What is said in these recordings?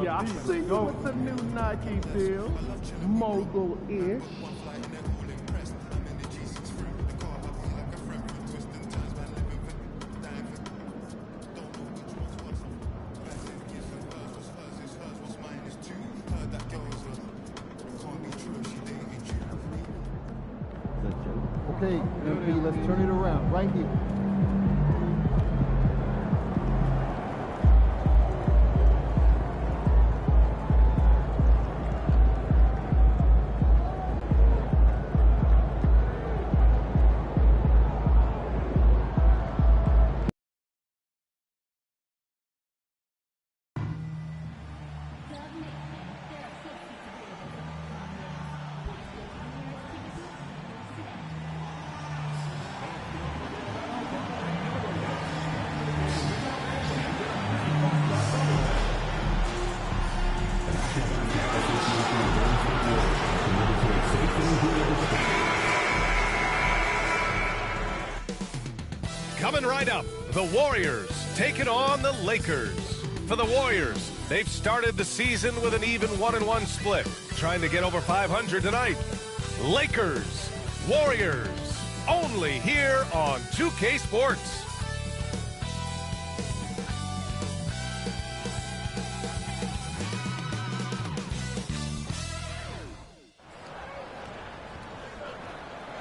Yeah, I see you with the new Nike deal. Mogul-ish. Okay, MP, let's turn it around right here. Coming right up, the Warriors taking on the Lakers. For the Warriors, they've started the season with an even 1-1 split, trying to get over 500 tonight. Lakers, Warriors, only here on 2K Sports.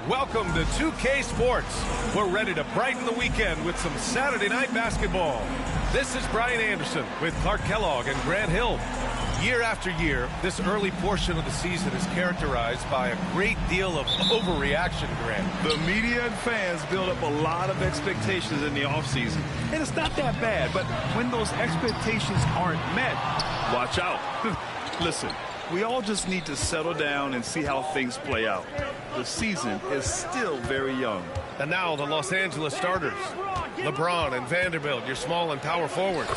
Welcome to 2K Sports. We're ready to brighten the weekend with some Saturday night basketball. This is Brian Anderson with Clark Kellogg and Grant Hill. Year after year, this early portion of the season is characterized by a great deal of overreaction, Grant. The media and fans build up a lot of expectations in the offseason. And it's not that bad, but when those expectations aren't met, watch out. Listen, we all just need to settle down and see how things play out. The season is still very young. And now the Los Angeles starters. LeBron and Vanderbilt, your small and power forwards.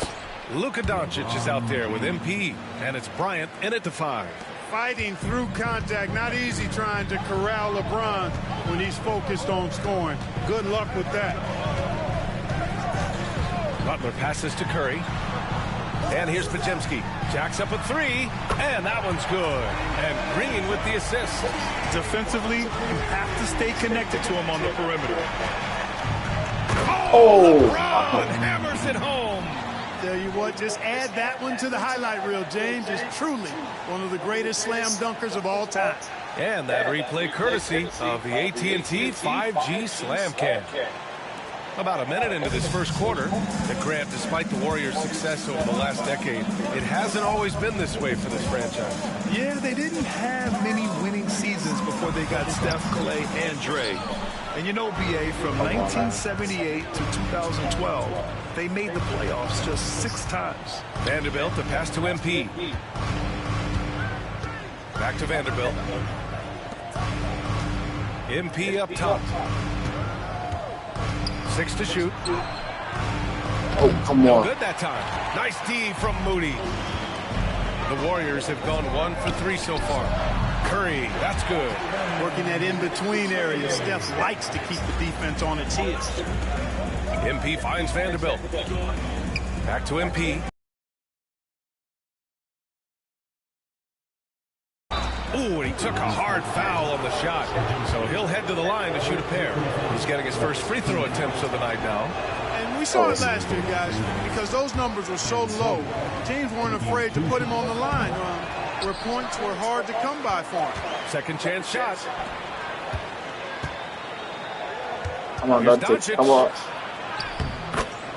Luka Doncic is out there with MP, and it's Bryant in at the 5. Fighting through contact, not easy trying to corral LeBron when he's focused on scoring. Good luck with that. Butler passes to Curry. And here's Pajemski. Jacks up a 3, and that one's good. And Green with the assist. Defensively, you have to stay connected to him on the perimeter. Oh, LeBron hammers it home. Tell you what, just add that one to the highlight reel, James. Is truly one of the greatest slam dunkers of all time. And that replay courtesy of the AT&T 5G Slam Cam. About a minute into this first quarter, and Grant, despite the Warriors' success over the last decade, it hasn't always been this way for this franchise. Yeah, they didn't have many winning seasons before they got Steph, Clay, and Dre. And you know, BA, from 1978 to 2012, they made the playoffs just 6 times. Vanderbilt, the pass to MP. Back to Vanderbilt. MP up top. 6 to shoot. Oh, come on. Good that time. Nice D from Moody. The Warriors have gone 1 for 3 so far. Curry, that's good. Working that in-between area. Steph likes to keep the defense on its heels. MP finds Vanderbilt. Back to MP. Ooh, and he took a hard foul on the shot. So he'll head to the line to shoot a pair. He's getting his first free throw attempts of the night now. And we saw it last year, guys, because those numbers were so low. Teams weren't afraid to put him on the line where points were hard to come by for him. Second chance shot. Come on, Doncic. Come on.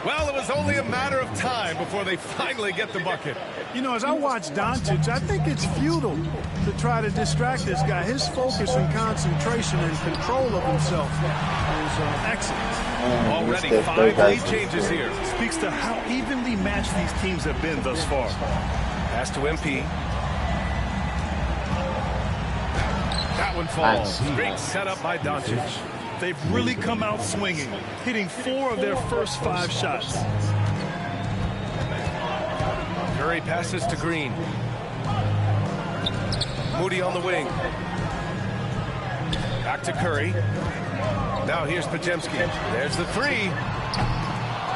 Well, it was only a matter of time before they finally get the bucket. You know, as I watch Doncic, I think it's futile to try to distract this guy. His focus and concentration and control of himself is excellent. Already 5 lead changes here. Speaks to how evenly matched these teams have been thus far. Pass to MP. That one falls. Great setup by Doncic. They've really come out swinging, hitting 4 of their first 5 shots. Curry passes to Green. Moody on the wing. Back to Curry. Now here's Pajemski. There's the 3.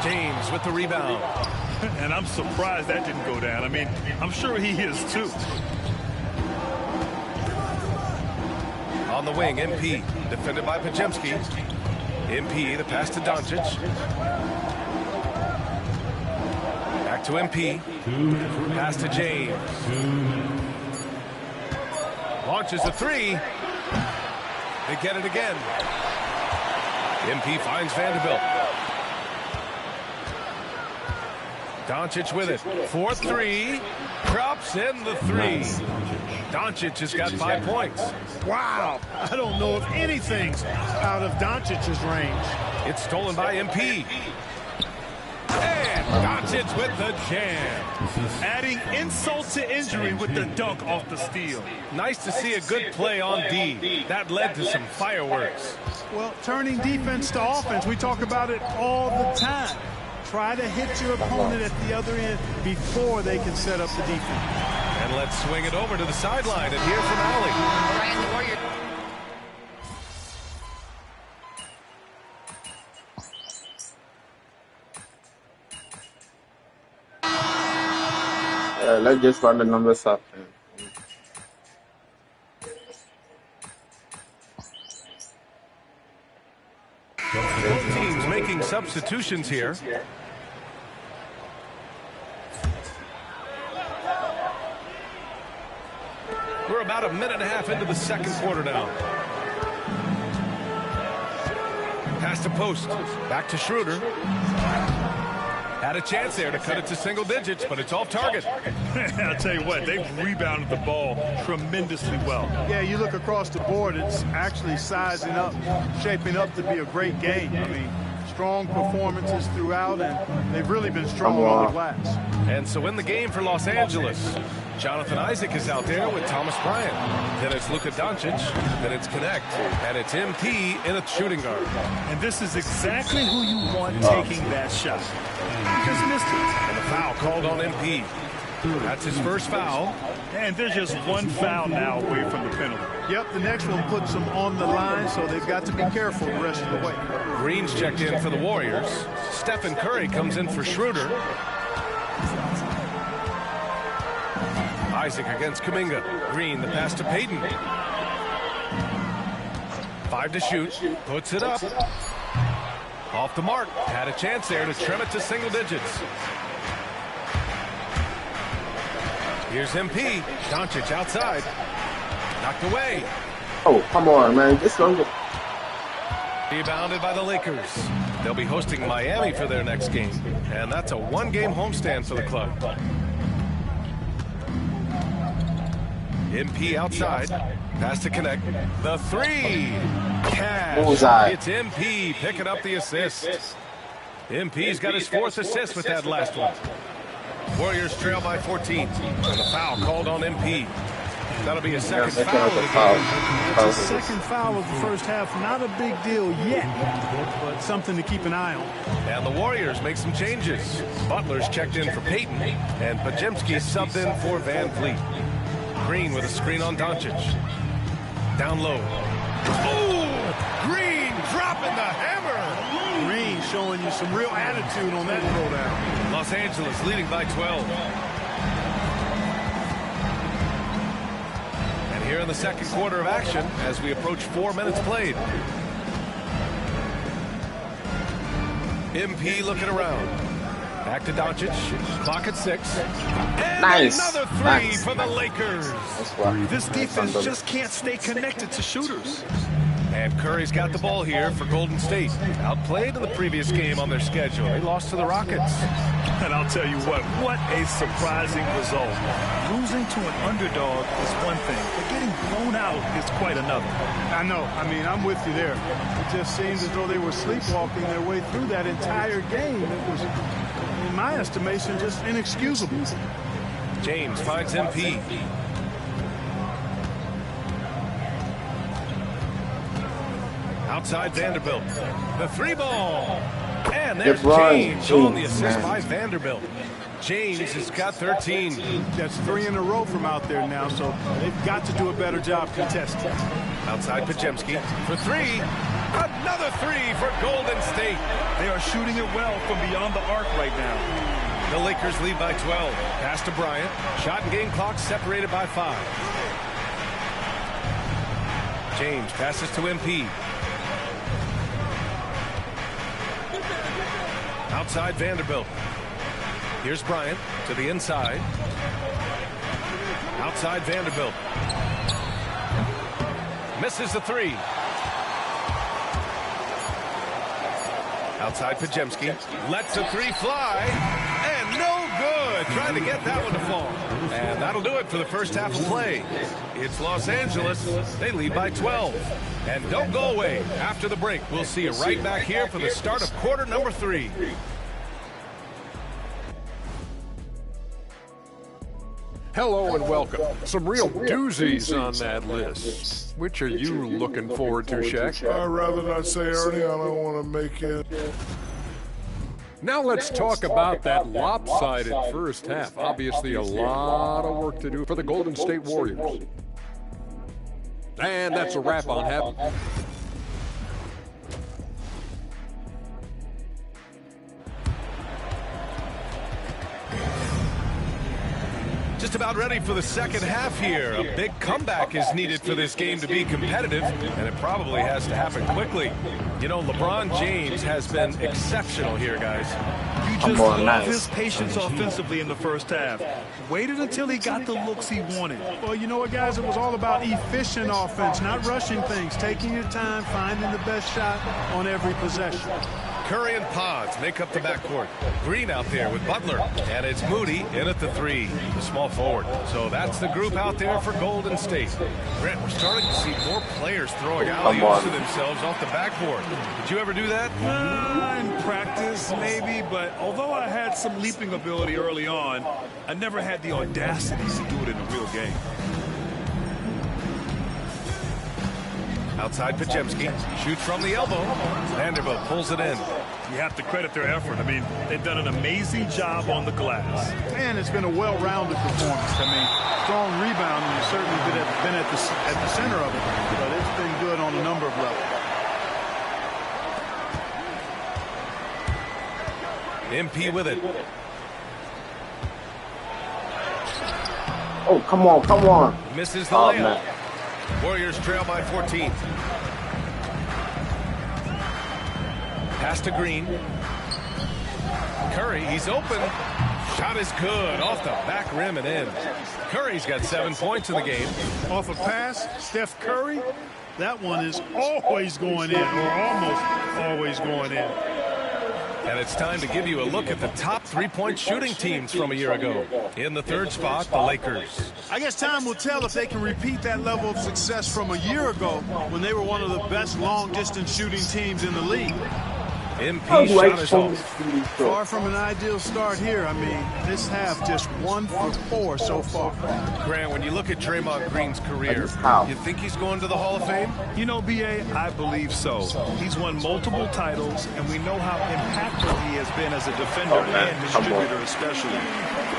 James with the rebound. And I'm surprised that didn't go down. I mean, I'm sure he is too. On the wing, MP, defended by Pajemski. MP, the pass to Doncic. Back to MP. Pass to James. Launches a three. They get it again. MP finds Vanderbilt. Doncic with it. 4-3. Drops in the three. Doncic has got 5 points. Wow. I don't know if anything's out of Doncic's range. It's stolen by MP. And Doncic with the jam. Adding insult to injury with the dunk off the steal. Nice to see a good play on D. That led to some fireworks. Well, turning defense to offense, we talk about it all the time. Try to hit your opponent at the other end before they can set up the defense. And let's swing it over to the sideline and hear from Allie. Ryan, the Warriors. Let's just run the numbers up. Both teams making substitutions here. We're about a minute and a half into the second quarter now. Pass to post. Back to Schroeder. Had a chance there to cut it to single digits, but it's off target. I'll tell you what, they've rebounded the ball tremendously well. Yeah, you look across the board, it's actually sizing up, shaping up to be a great game. I mean, strong performances throughout, and they've really been strong on the glass. And so in the game for Los Angeles, Jonathan Isaac is out there with Thomas Bryant. Then it's Luka Doncic. Then it's Connect. And it's MP in a shooting guard. And this is exactly who you want taking that shot. He just missed it. And the foul called on MP. That's his first foul. And there's just one foul now away from the penalty. Yep, the next one puts them on the line, so they've got to be careful the rest of the way. Green's checked in for the Warriors. Stephen Curry comes in for Schroeder. Isaac against Kuminga. Green, the pass to Payton. 5 to shoot. Puts it up. Off the mark. Had a chance there to trim it to single digits. Here's MP. Doncic outside. Knocked away. Oh, come on, man. This one. Rebounded by the Lakers. They'll be hosting Miami for their next game. And that's a one-game homestand for the club. MP outside. Pass to Connect. The three. Cash. Bullseye. It's MP picking up the assist. MP's got his 4th assist with that last one. Warriors trail by 14. And the foul called on MP. That'll be a second foul of the game. It's a second foul of the first half. Not a big deal yet, but something to keep an eye on. And the Warriors make some changes. Butler's checked in for Payton. And Pajemski subbed in for Van Vliet. Green with a screen on Doncic. Down low. Oh! Green dropping the hammer! Green showing you some real attitude on that throwdown. Los Angeles leading by 12. And here in the second quarter of action as we approach 4 minutes played. MP looking around. Back to Doncic. Clock at 6. And another three for the Lakers. This defense just can't stay connected to shooters. And Curry's got the ball here for Golden State. Outplayed in the previous game on their schedule. They lost to the Rockets. And I'll tell you what a surprising result. Losing to an underdog is one thing, but getting blown out is quite another. I know. I mean, I'm with you there. It just seems as though they were sleepwalking their way through that entire game. It was, in my estimation, just inexcusable. James finds MP. Outside Vanderbilt. The three ball. And there's James on the assist by Vanderbilt. James has got 13. That's 3 in a row from out there now, so they've got to do a better job contesting. Outside Pajemski for 3. Another 3 for Golden State. They are shooting it well from beyond the arc right now. The Lakers lead by 12. Pass to Bryant. Shot and game clock separated by 5. James passes to MP. Outside Vanderbilt. Here's Bryant to the inside. Outside Vanderbilt. Misses the 3. Outside Pajemski. Lets the 3 fly. And no good. Trying to get that one to fall. And that'll do it for the first half of play. It's Los Angeles. They lead by 12. And don't go away. After the break, we'll see you right back here for the start of quarter number 3. Hello and welcome. Some real doozies on that list. Which are you looking forward to, Shaq? I'd rather not say, Ernie. I don't want to make it. Now let's talk about that lopsided first half. Obviously a lot of work to do for the Golden State Warriors. And that's a wrap on half. Just about ready for the second half here. A big comeback is needed for this game to be competitive, and it probably has to happen quickly. You know, LeBron James has been exceptional here, guys. You just love his patience offensively in the first half. Waited until he got the looks he wanted. Well, you know what, guys? It was all about efficient offense, not rushing things, taking your time, finding the best shot on every possession. Curry and Pods make up the backcourt. Green out there with Butler. And it's Moody in at the 3, the small forward. So that's the group out there for Golden State. Brent, we're starting to see more players throwing alley-oops to themselves off the backboard. Did you ever do that? In practice, maybe, but although I had some leaping ability early on, I never had the audacity to do it in a real game. Outside Pajemski. Shoots from the elbow. Vanderbilt pulls it in. You have to credit their effort. I mean, they've done an amazing job on the glass. Man, it's been a well-rounded performance. I mean, strong rebounding has certainly been at the center of it, but it's been good on a number of levels. MP with it. Oh, come on, come on. Misses the layup. Warriors trail by 14. Pass to Green. Curry, he's open. Shot is good. Off the back rim and in. Curry's got 7 points in the game. Off a pass, Steph Curry, that one is always going in, or almost always going in. And it's time to give you a look at the top three-point shooting teams from a year ago. In the third spot, the Lakers. I guess time will tell if they can repeat that level of success from a year ago when they were one of the best long-distance shooting teams in the league. MP shot is off. Far from an ideal start here. I mean, this half just 1 for 4 so far. Grant, when you look at Draymond Green's career, you think he's going to the Hall of Fame? You know, B.A., I believe so. He's won multiple titles, and we know how impactful he has been as a defender and distributor especially.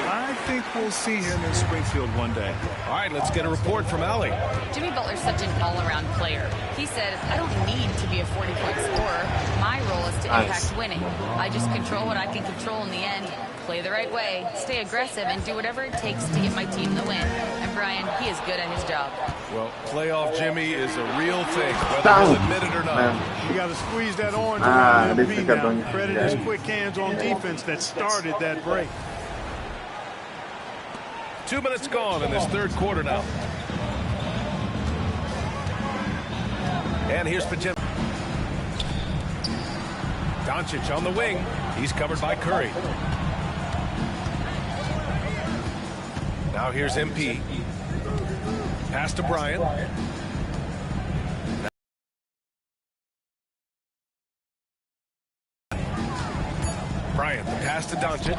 I think we'll see him in Springfield one day. All right, let's get a report from Allie. Jimmy Butler's such an all-around player. He said, I don't need to be a 40-point scorer. My role is to impact winning. I just control what I can control in the end, play the right way, stay aggressive, and do whatever it takes to get my team the win. And Brian, he is good at his job. Well, playoff Jimmy is a real thing, whether he'll admit it or not. You got to squeeze that orange around MP now. Credit his quick hands on defense that started that break. 2 minutes gone in this third quarter now. And here's Pajemski. Doncic on the wing. He's covered by Curry. Now here's MP. Pass to Bryant. Bryant, the pass to Doncic.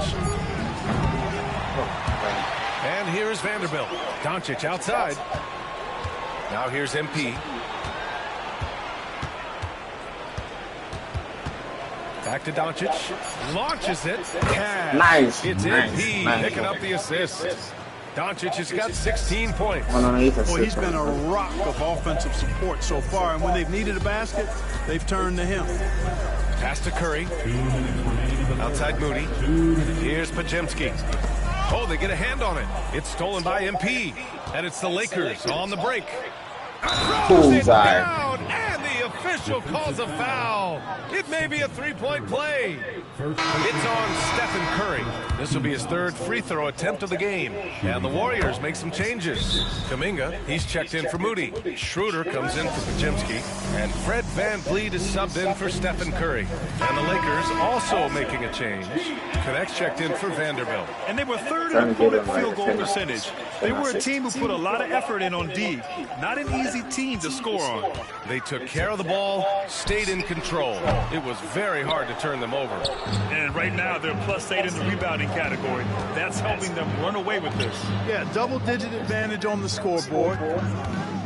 And here's Vanderbilt. Doncic outside. Now here's MP. Back to Doncic. Launches it. Cash. Nice. It's nice. MP picking up the assist. Doncic has got 16 points. Well, he's been a rock of offensive support so far, and when they've needed a basket, they've turned to him. Pass to Curry. Outside Moody. Here's Pajemski. Oh, they get a hand on it. It's stolen by MP. And it's the Lakers on the break. Throws it down, and the official calls a foul. It may be a three-point play. It's on Stephen Curry. This will be his third free throw attempt of the game. And the Warriors make some changes. Kuminga, he's checked in for Moody. Schroeder comes in for Pajemski. And Fred VanVleet is subbed in for Stephen Curry. And the Lakers also making a change. Connects checked in for Vanderbilt. And they were third in opponent field goal percentage. They were a team who put a lot of effort in on D. Not an easy team to score on. They took care of the ball, stayed in control. It was very hard to turn them over. And right now, they're +8 in the rebounding category. That's helping them run away with this. Yeah, double-digit advantage on the scoreboard.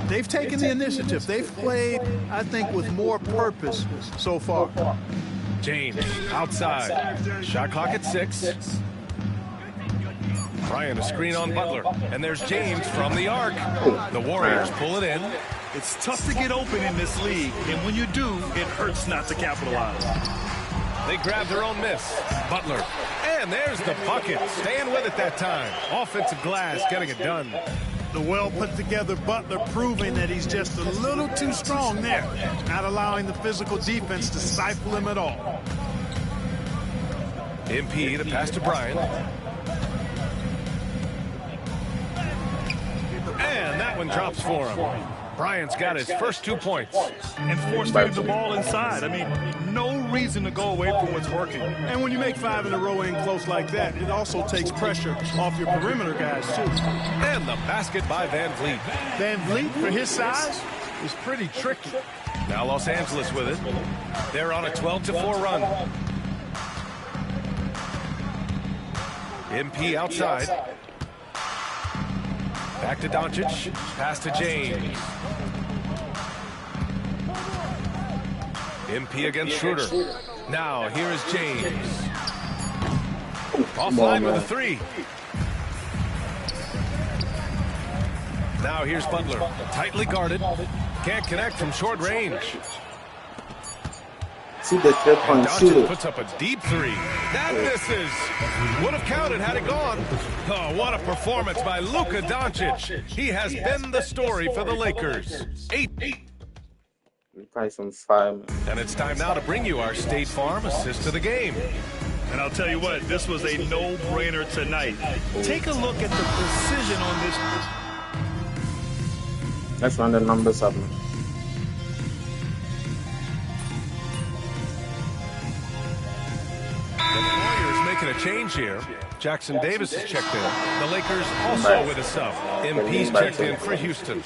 They've taken the initiative. They've played, I think, with more purpose so far. James outside. Shot clock at 6. Bryant a screen on Butler. And there's James from the arc. The Warriors pull it in. It's tough to get open in this league, and when you do, it hurts not to capitalize. They grab their own miss. Butler. And there's the bucket. Staying with it that time. Offensive glass getting it done. The well-put-together Butler proving that he's just a little too strong there, not allowing the physical defense to stifle him at all. MP to pass to Bryant. And that one drops for him. Bryant's got his first 2 points. And force-feeding the ball inside. I mean, no reason to go away from what's working. And when you make 5 in a row in close like that, it also takes pressure off your perimeter guys, too. And the basket by VanVleet. VanVleet, for his size, is pretty tricky. Now Los Angeles with it. They're on a 12-4 run. MP outside. Back to Doncic. Pass to James. MP against Schroeder. Now, here is James. Offline with a 3. Now, here's Butler. Tightly guarded. Can't connect from short range. See the 3-point shooter. Puts up a deep 3. That misses. Would have counted had it gone. Oh, what a performance by Luka Doncic. He has been the story for the Lakers. 8. And it's time now to bring you our State Farm assist to the game. And I'll tell you what, this was a no-brainer tonight. Take a look at the precision on this. Let's run the numbers up. The Warriors making a change here. Jackson Davis is checked in. The Lakers also with a sub. MP's checked in for Houston.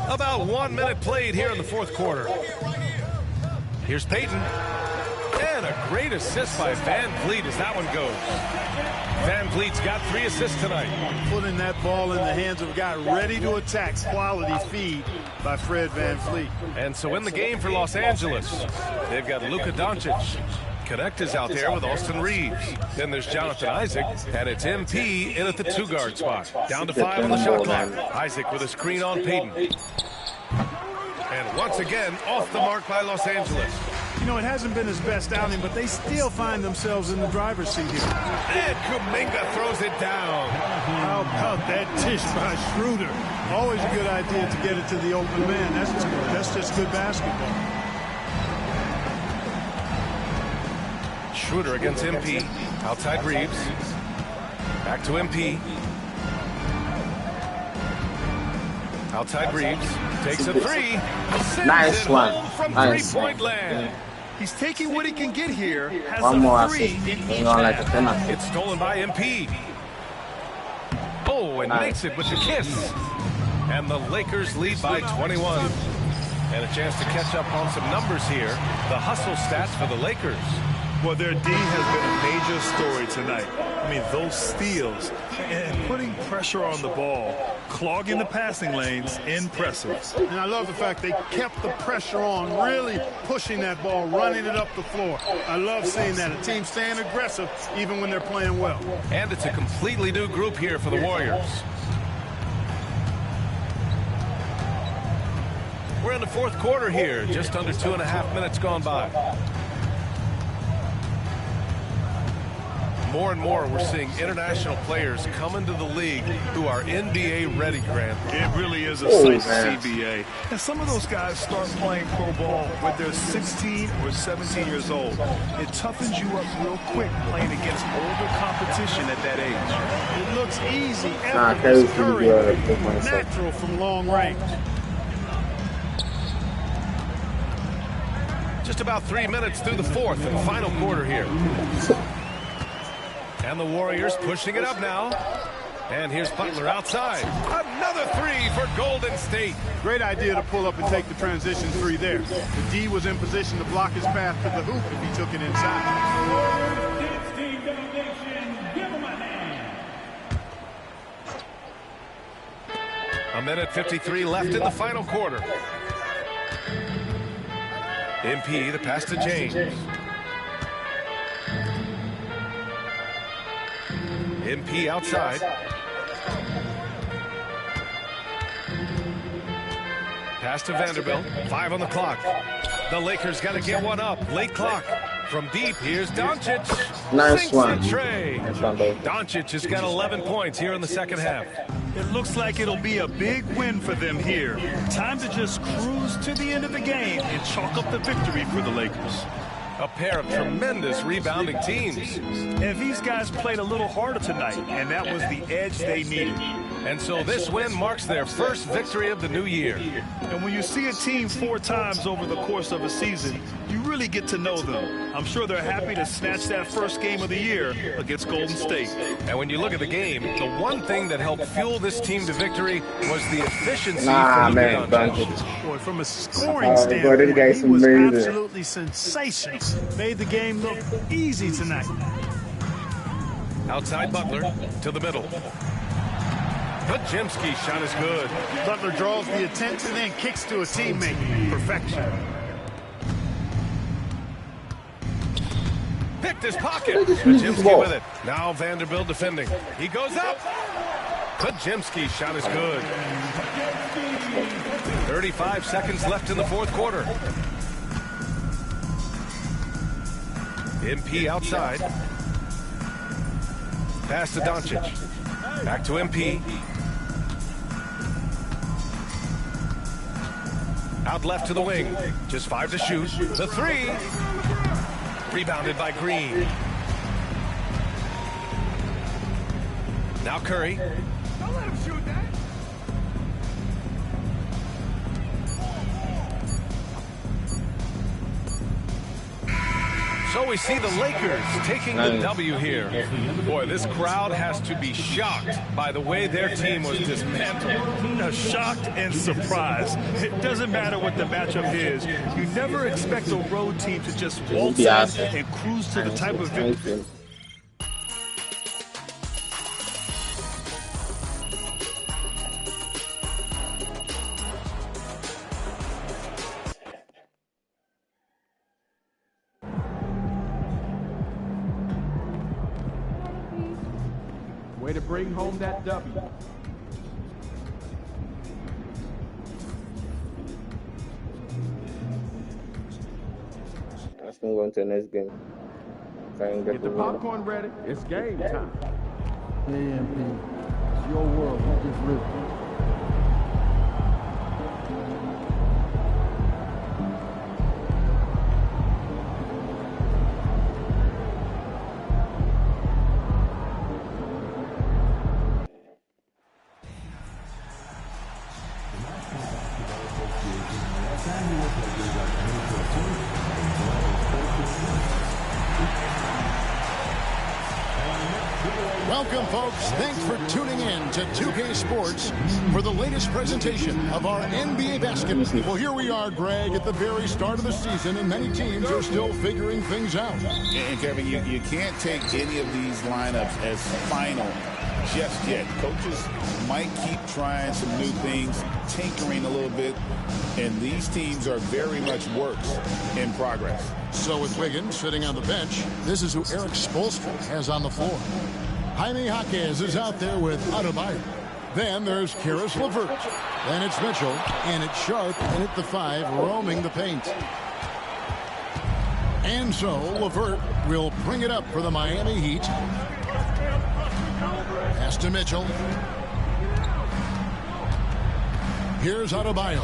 About 1 minute played here in the fourth quarter. Here's Payton. And a great assist by VanVleet as that one goes. VanVleet's got 3 assists tonight. Putting that ball in the hands of a guy ready to attack. Quality feed by Fred VanVleet. And so in the game for Los Angeles, they've got Luka Doncic. Connect is out there with Austin Reeves. Then there's Jonathan Isaac, and it's MP in at the 2-guard spot. Down to 5 on the shot clock. Isaac with a screen on Payton. And once again, off the mark by Los Angeles. You know, it hasn't been his best outing, but they still find themselves in the driver's seat here. And Kuminga throws it down. How about that dish by Schroeder? Always a good idea to get it to the open man. That's just good basketball. Schroeder against MP. Outside Reeves. Back to MP. Outside Reeves. Takes a 3. Nice one. From three-point land. He's taking what he can get here. Has One more a 3 assist. in each half. It's stolen by MP. Oh, and makes it with the kiss. And the Lakers lead by 21. And a chance to catch up on some numbers here. The hustle stats for the Lakers. Well, their D has been a major story tonight. I mean, those steals and putting pressure on the ball, clogging the passing lanes, impressive. And I love the fact they kept the pressure on, really pushing that ball, running it up the floor. I love seeing that. A team staying aggressive even when they're playing well. And it's a completely new group here for the Warriors. We're in the fourth quarter here, just under 2.5 minutes gone by. More and more, we're seeing international players come into the league who are NBA ready, Grant. It really is a sight to CBA. And some of those guys start playing pro ball when they're 16 or 17 years old. It toughens you up real quick playing against older competition at that age. It looks easy, effortless, Curry, natural from long range. Just about 3 minutes through the fourth and final quarter here. And the Warriors pushing it up now. And here's Butler outside. Another three for Golden State. Great idea to pull up and take the transition three there. The D was in position to block his path to the hoop if he took it inside. A minute 53 left in the final quarter. MP, the pass to James. MP outside. Pass to Vanderbilt. 5 on the clock. The Lakers got to get one up. Late clock. From deep, here's Doncic. Nice one. Trey. Doncic has got 11 points here in the second half. It looks like it'll be a big win for them here. Time to just cruise to the end of the game and chalk up the victory for the Lakers. A pair of tremendous rebounding teams. And these guys played a little harder tonight, and that was the edge they needed. And so this win marks their first victory of the new year. And when you see a team 4 times over the course of a season, you really get to know them. I'm sure they're happy to snatch that first game of the year against Golden State. And when you look at the game, the one thing that helped fuel this team to victory was the efficiency from the Doncic. Boy, from a scoring standpoint, he was absolutely sensational. Made the game look easy tonight. Outside Butler to the middle. Podziemski's shot is good. Butler draws the attention and kicks to a teammate. Perfection. Picked his pocket. Podziemski with it. Now Vanderbilt defending. He goes up. Podziemski's shot is good. 35 seconds left in the fourth quarter. MP outside. Pass to Doncic. Back to MP. Out left to the wing. Just 5 to shoot. The 3. Rebounded by Green. Now Curry. Don't let him shoot that. So we see the Lakers taking the W here. Boy, this crowd has to be shocked by the way their team was dismantled. Shocked and surprised. It doesn't matter what the matchup is. You never expect a road team to just waltz in and cruise to the type of victory. Way to bring home that W. Let's move on to the next game. Get the popcorn ready. It's game time. AMP, it's your world. You just live it. Welcome, folks. Thanks for tuning in to 2K Sports for the latest presentation of our NBA basketball. Well, here we are, Greg, at the very start of the season, and many teams are still figuring things out. And, Kevin, you can't take any of these lineups as final just yet. Coaches might keep trying some new things, tinkering a little bit, and these teams are very much works in progress. So with Wiggins sitting on the bench, this is who Eric Spoelstra has on the floor. Jaime Jaquez is out there with Adebayo. Then there's Karis LeVert. Then it's Mitchell, and it's Sharp, and at the 5, roaming the paint. And so LeVert will bring it up for the Miami Heat. Pass to Mitchell. Here's Adebayo.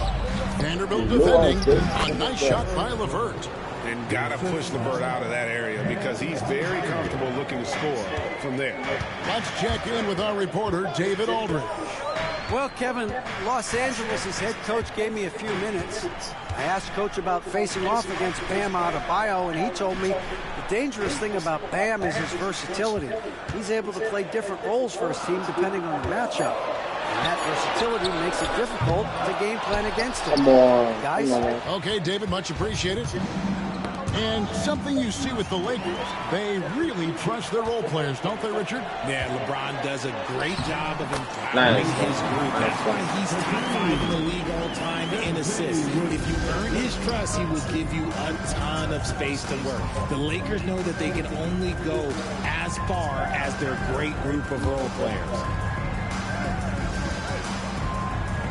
Vanderbilt defending. A nice shot by LeVert. And got to push LeVert out of that area because he's very comfortable looking to score from there. Let's check in with our reporter, David Aldridge. Well, Kevin, Los Angeles' head coach gave me a few minutes. I asked Coach about facing off against Bam Adebayo, and he told me the dangerous thing about Bam is his versatility. He's able to play different roles for his team depending on the matchup. And that versatility makes it difficult to game plan against him. Come on, guys. come on. Okay, David, much appreciated. And something you see with the Lakers, they really trust their role players, don't they, Richard? Yeah, LeBron does a great job of empowering his group. That's why he's top 5 in the league all time in assists. If you earn his trust, he will give you a ton of space to work. The Lakers know that they can only go as far as their great group of role players.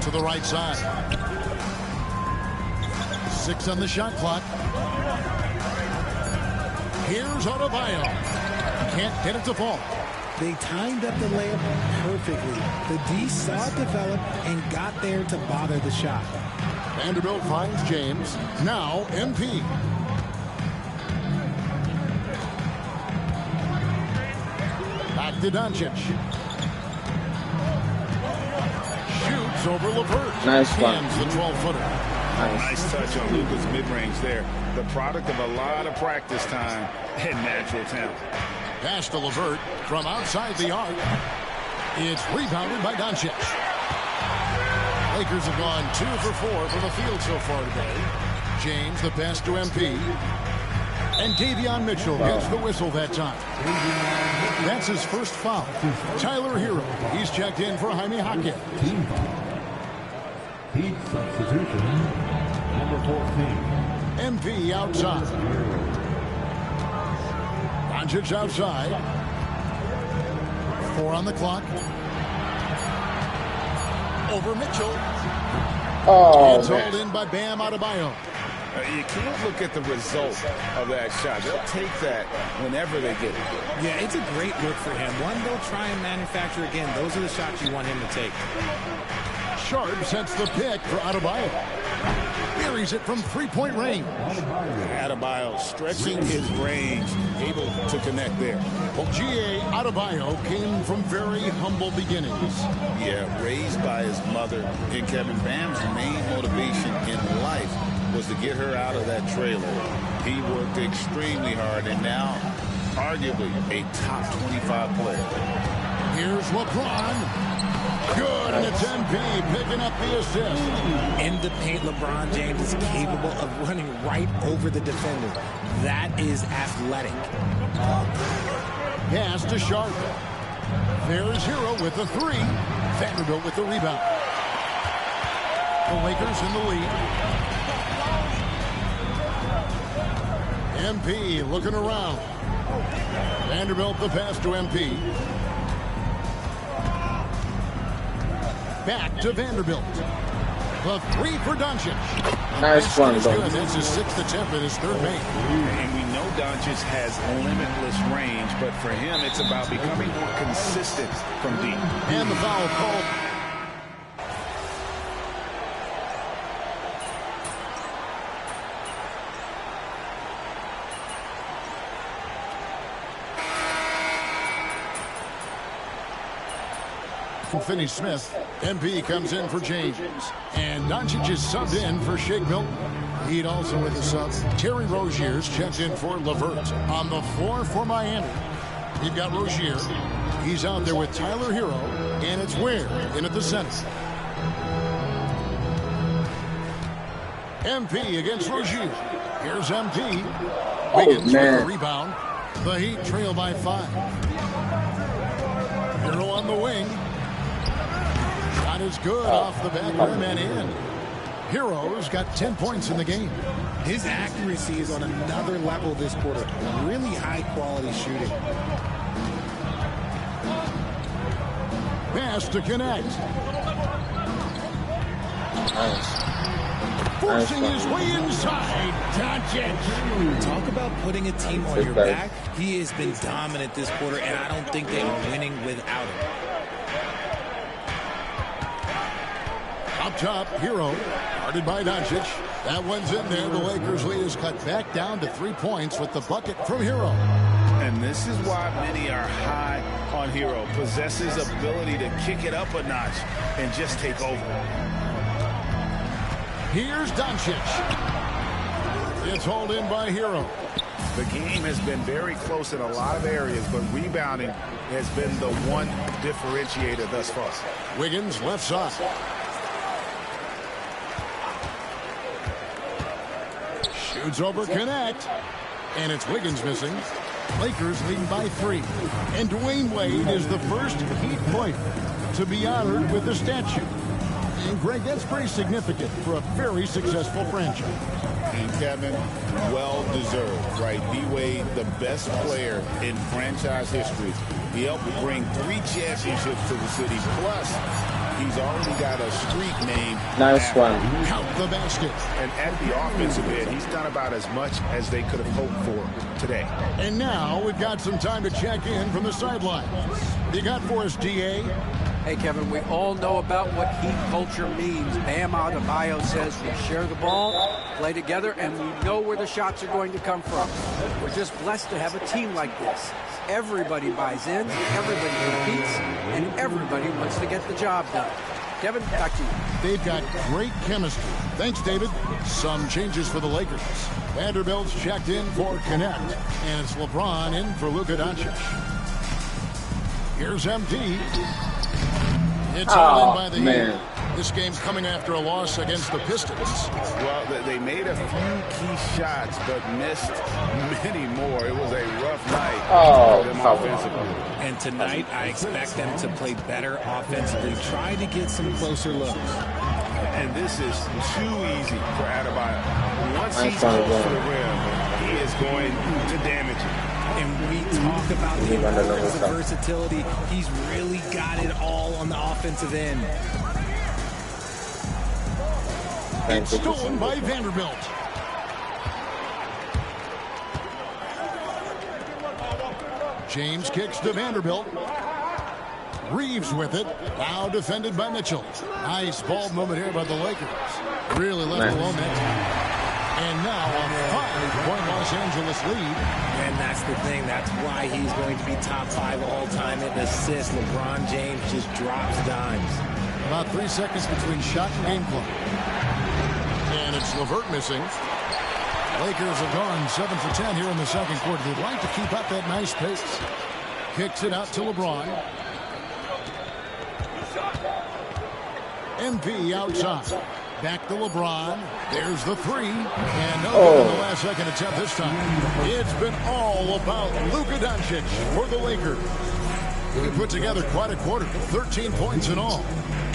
To the right side. 6 on the shot clock. Here's Adebayo. Can't get it to fall. They timed up the layup perfectly. The D saw it develop and got there to bother the shot. Vanderbilt finds James. Now MP. Back to Doncic. Shoots over LeVert. Nice one. Hands the 12-footer. Nice touch on Luka's mid-range there. The product of a lot of practice time and natural talent. Pass to LeVert from outside the arc. It's rebounded by Doncic. Lakers have gone 2 for 4 from the field so far today. James, the pass to MP. And Davion Mitchell gets the whistle that time. That's his first foul. Tyler Hero, he's checked in for Jaime Jaquez. Heat substitution, number 14. MP outside. Doncic outside. 4 on the clock. Over Mitchell. Oh, it's hauled in by Bam Adebayo. You can't look at the result of that shot. They'll take that whenever they get it. Yeah, it's a great look for him. One, they'll try and manufacture again. Those are the shots you want him to take. Sharp sets the pick for Adebayo. Buries it from three-point range. Adebayo stretching his range, able to connect there. Well, G.A. Adebayo came from very humble beginnings. Yeah, raised by his mother. And Kevin, Bam's main motivation in life was to get her out of that trailer. He worked extremely hard and now arguably a top 25 player. Here's LeBron. Good, and it's MP picking up the assist. In the paint, LeBron James is capable of running right over the defender. That is athletic. Pass to Sharp. There's Hero with the 3. Vanderbilt with the rebound. The Lakers in the lead. MP looking around. Vanderbilt the pass to MP. Back to Vanderbilt. The 3 for Doncic. Nice one, though. That's his 6th attempt at his 3rd make. And we know Doncic has limitless range, but for him, it's about becoming more consistent from deep. And the foul called. Finney-Smith. MP comes in for James. And Doncic is subbed in for Shake Milton. Heat also with the sub. Terry Rozier's checked in for LeVert. On the floor for Miami. You've got Rozier. He's out there with Tyler Hero, and it's Ware in at the center. MP against Rozier. Here's MP. Wiggins with the rebound. The Heat trail by 5. Hero on the wing. Shot is good off the back rim and in. Hero's got 10 points in the game. His accuracy is on another level this quarter. Really high-quality shooting. Pass to connect. Nice. Forcing his way inside. Doncic. Talk about putting a team on your back. He has been dominant this quarter, and I don't think they are winning without him. Up top, Hero. Guarded by Doncic. That one's in there. The Lakers' lead is cut back down to 3 points with the bucket from Hero. And this is why many are high on Hero. Possesses ability to kick it up a notch and just take over. Here's Doncic. It's hauled in by Hero. The game has been very close in a lot of areas, but rebounding has been the one differentiator thus far. Wiggins left side. Shoots over connect. And it's Wiggins missing. Lakers leading by 3. And Dwayne Wade is the first Heat player to be honored with the statue. And Greg, that's pretty significant for a very successful franchise. And Kevin, well deserved, right? D-Wade, the best player in franchise history. He helped bring 3 championships to the city. Plus, he's already got a street name. Nice one. Count the basket. And at the offensive end, he's done about as much as they could have hoped for today. And now we've got some time to check in from the sideline. What you got for us, DA? Hey, Kevin, we all know about what Heat culture means. Bam Adebayo says we share the ball, play together, and we know where the shots are going to come from. We're just blessed to have a team like this. Everybody buys in, everybody competes, and everybody wants to get the job done. Kevin, back to you. They've got great chemistry. Thanks, David. Some changes for the Lakers. Vanderbilt's checked in for Connect, and it's LeBron in for Luka Doncic. Here's MD. It's all in by the Heat. This game's coming after a loss against the Pistons. Well, they made a few key shots, but missed many more. It was a rough night for them offensively. And tonight, I expect them to play better offensively. Try to get some closer looks. And this is too easy for Adebayo. Once he's close to the rim, he is going to damage it. And we talk about the importance of versatility. He's really got it all on the offensive end. It's stolen by Vanderbilt. James kicks to Vanderbilt. Reeves with it. Now defended by Mitchell. Nice ball movement here by the Lakers. Really left alone that time. And now a 5-point Los Angeles lead. And that's the thing. That's why he's going to be top 5 all-time in assists. LeBron James just drops dimes. About 3 seconds between shot and game clock. And it's LeVert missing. Lakers have gone 7 for 10 here in the second quarter. They'd like to keep up that nice pace. Kicks it out to LeBron. MP outside. Back to LeBron. There's the 3. And no good in the last second attempt this time. It's been all about Luka Doncic for the Lakers. He put together quite a quarter, 13 points in all.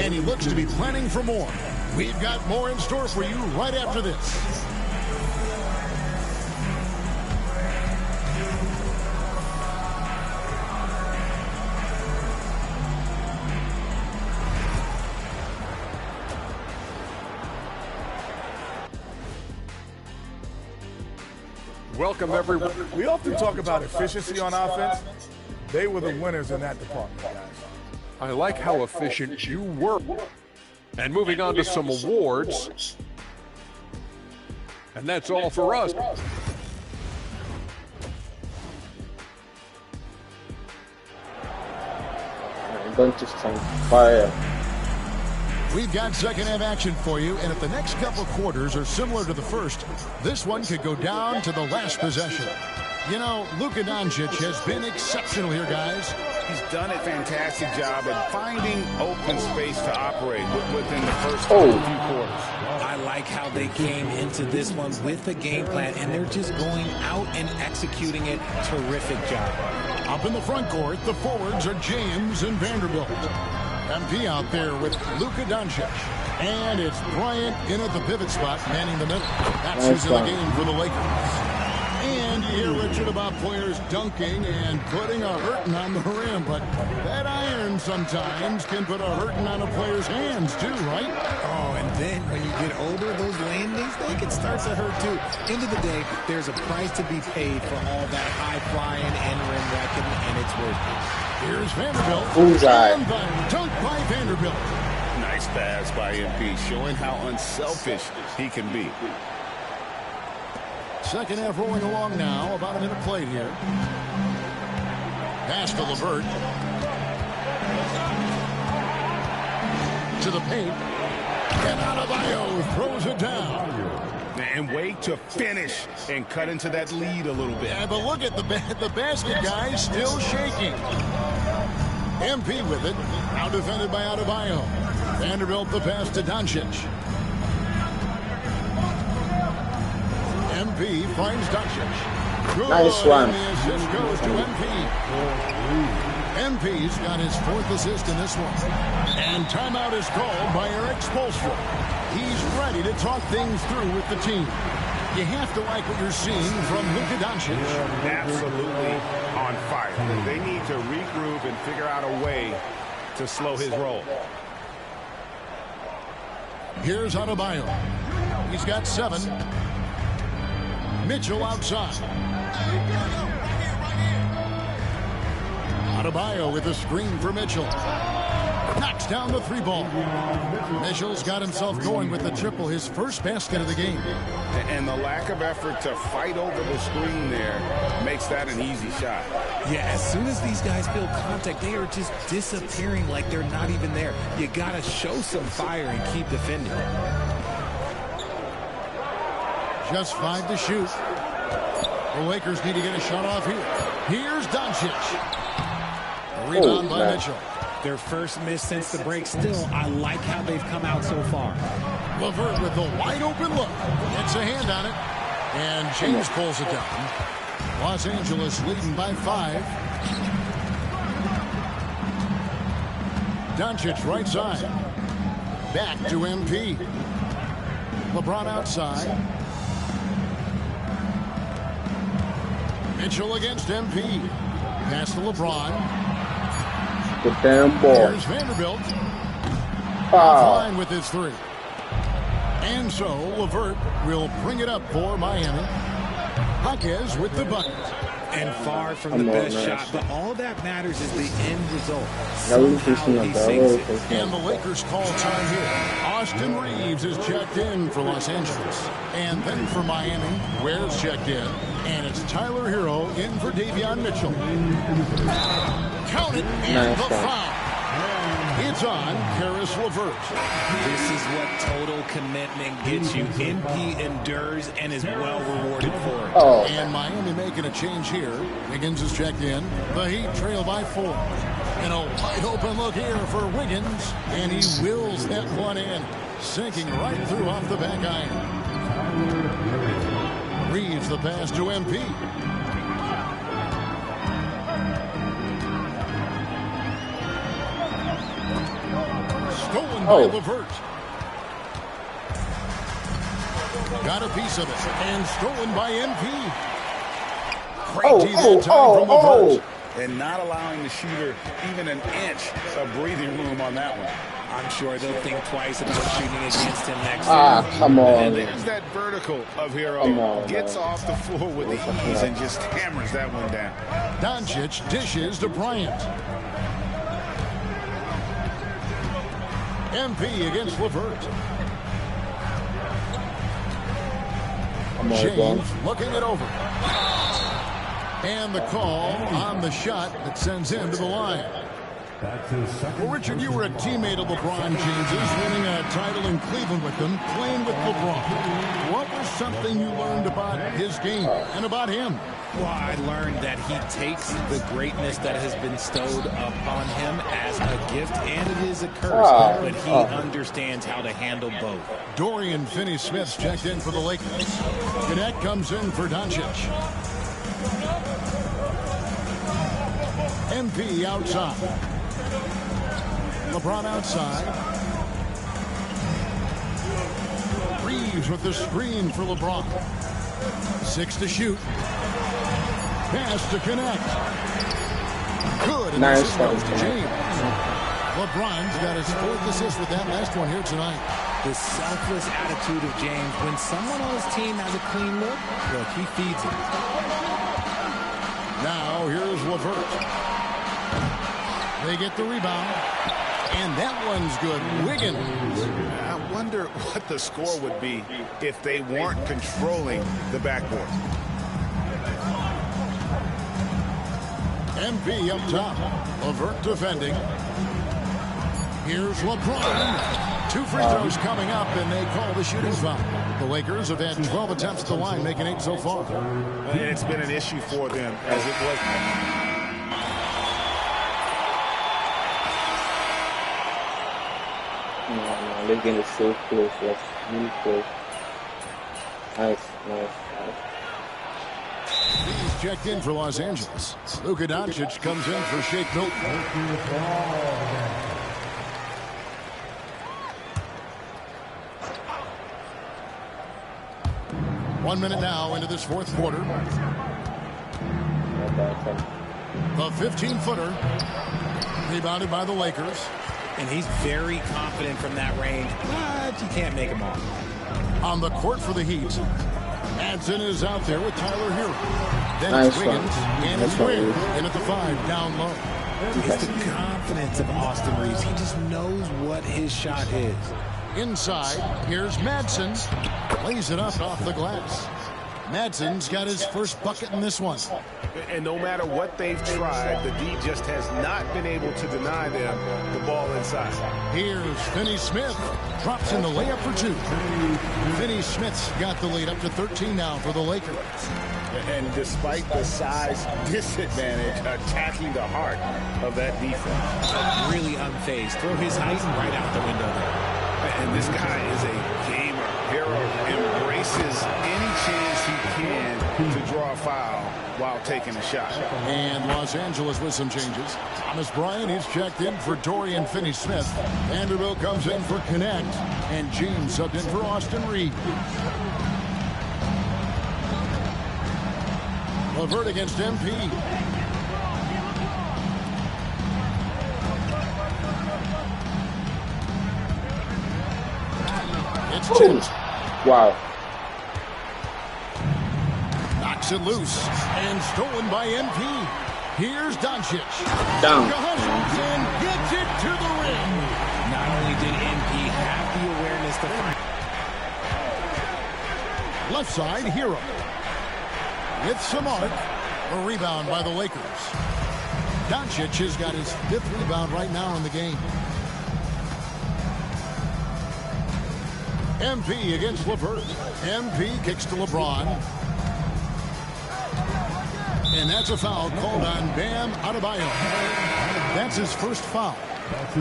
And he looks to be planning for more. We've got more in store for you right after this. Welcome, everyone. We often talk about efficiency on offense. They were the winners in that department, guys. I like how efficient you were. And moving on to some awards. And that's all for us. I'm going to stand fire. We've got second half action for you, and if the next couple quarters are similar to the first, this one could go down to the last possession. You know, Luka Doncic has been exceptional here, guys. He's done a fantastic job at finding open space to operate within the first few quarters. I like how they came into this one with a game plan, and they're just going out and executing it. Terrific job. Up in the front court, the forwards are James and Vanderbilt. MP out there with Luka Doncic. And it's Bryant in at the pivot spot, manning the middle. That's who's in the game for the Lakers. And you hear, Richard, about players dunking and putting a hurting on the rim, but that iron sometimes can put a hurting on a player's hands too, right? Oh, and then when you get older, those landings, they can start to hurt too. End of the day, there's a price to be paid for all that high flying and rim wrecking, and it's worth it. Here's Vanderbilt. Bullseye. And the dunk by Vanderbilt. Nice pass by MP, showing how unselfish he can be. Second half rolling along now. About a minute played here. Pass to LeVert. To the paint. And Adebayo throws it down. And wait to finish and cut into that lead a little bit. Yeah, but look at the basket guy still shaking. MP with it. Now defended by Adebayo. Vanderbilt the pass to Doncic. MP finds Doncic. Good. Nice one. And the assist goes to MP. MP's got his fourth assist in this one. And timeout is called by Eric Spoelstra. He's ready to talk things through with the team. You have to like what you're seeing from Luka Doncic. Absolutely on fire. They need to regroup and figure out a way to slow his roll. Here's Adebayo. He's got 7. Mitchell outside. Adebayo with a screen for Mitchell. Knocks down the 3-ball. Mitchell's got himself going with the triple, his first basket of the game. And the lack of effort to fight over the screen there makes that an easy shot. Yeah, as soon as these guys feel contact, they are just disappearing like they're not even there. You got to show some fire and keep defending. Just 5 to shoot. The Lakers need to get a shot off here. Here's Doncic. Rebound by Mitchell. Their first miss since the break. Still, I like how they've come out so far. LeVert with the wide open look. Gets a hand on it. And James pulls it down. Los Angeles leading by 5. Doncic right side. Back to MP. LeBron outside. Mitchell against MP. Pass to LeBron. The damn ball. Here's Vanderbilt. Fine with his 3. And so LeVert will bring it up for Miami. Jaquez with the bucket. And far from the best shot, but all that matters is the end result. Somehow he sinks it. And the Lakers call time here. Austin Reeves is checked in for Los Angeles. And then for Miami, Ware's checked in. And it's Tyler Hero in for Davion Mitchell. Count it, and the foul. It's on Caris LeVert. This is what total commitment gets you. MP endures and is well rewarded for it. And Miami making a change here. Wiggins is checked in. The Heat trail by 4. And a wide open look here for Wiggins. And he wills that one in. Sinking right through off the back iron. Reeves the pass to MP. Stolen by LeVert. Got a piece of it. And stolen by MP. Great D that time from LeVert. And not allowing the shooter even an inch of breathing room on that one. I'm sure they'll think twice about shooting against him next year. Come on. And there's that vertical of Hero. Gets off the floor with ease and just hammers that one down. Doncic dishes to Bryant. MP against LeVert. James looking it over. And the call on the shot that sends him to the line. Well, Richard, you were a teammate of LeBron James's, winning a title in Cleveland with them, playing with LeBron. What was something you learned about his game and about him? Well, I learned that he takes the greatness that has been bestowed upon him as a gift, and it is a curse, but he understands how to handle both. Dorian Finney-Smith checked in for the Lakers. Cadet comes in for Doncic. MP outside. LeBron outside. Reeves with the screen for LeBron. 6 to shoot. Pass to connect. Good. And nice this goes to James. LeBron's got his 4th assist with that last one here tonight. The selfless attitude of James. When someone on his team has a clean look, he feeds it. Now here's LeVert. They get the rebound. And that one's good. Wiggins. I wonder what the score would be if they weren't controlling the backboard. MP up top. LeVert defending. Here's LeBron. 2 free throws coming up, and they call the shooting foul. The Lakers have had 12 attempts at the line, making 8 so far. And it's been an issue for them as it was. No, this game is so close. That's really close. Nice. He's checked in for Los Angeles. Luka Doncic comes in for Shake Milton. 1 minute now into this 4th quarter. The 15-footer. Rebounded by the Lakers. And he's very confident from that range, but you can't make him off. On the court for the Heat. Madsen is out there with Tyler Hero. Then nice it's Wiggins and it's Reeves. In at the 5, down low. It's the confidence of Austin Reeves. He just knows what his shot is. Inside, here's Madsen. Lays it up off the glass. Madsen's got his first bucket in this one. And no matter what they've tried, the D just has not been able to deny them the ball inside. Here's Finney-Smith. Drops in the layup for 2. Finney-Smith's got the lead up to 13 now for the Lakers. And despite the size disadvantage, attacking the heart of that defense. Really unfazed. Throw his height right out the window there. And this guy is a gamer. Hero embraces any chance he can to draw a foul while taking a shot. And Los Angeles with some changes. Thomas Bryant, he's checked in for Dorian Finney-Smith. Vanderbilt comes in for Connect. And James subbed in for Austin Reeves. LeVert against MP. It's tipped. Wow. Knocks it loose. And stolen by MP. Here's Doncic. Down. And gets it to the rim. Not only did MP have the awareness to find. Left side, Hero. With some arc. A rebound by the Lakers. Doncic has got his 5th rebound right now in the game. MP against LeVert. MP kicks to LeBron. And that's a foul called on Bam Adebayo. That's his first foul.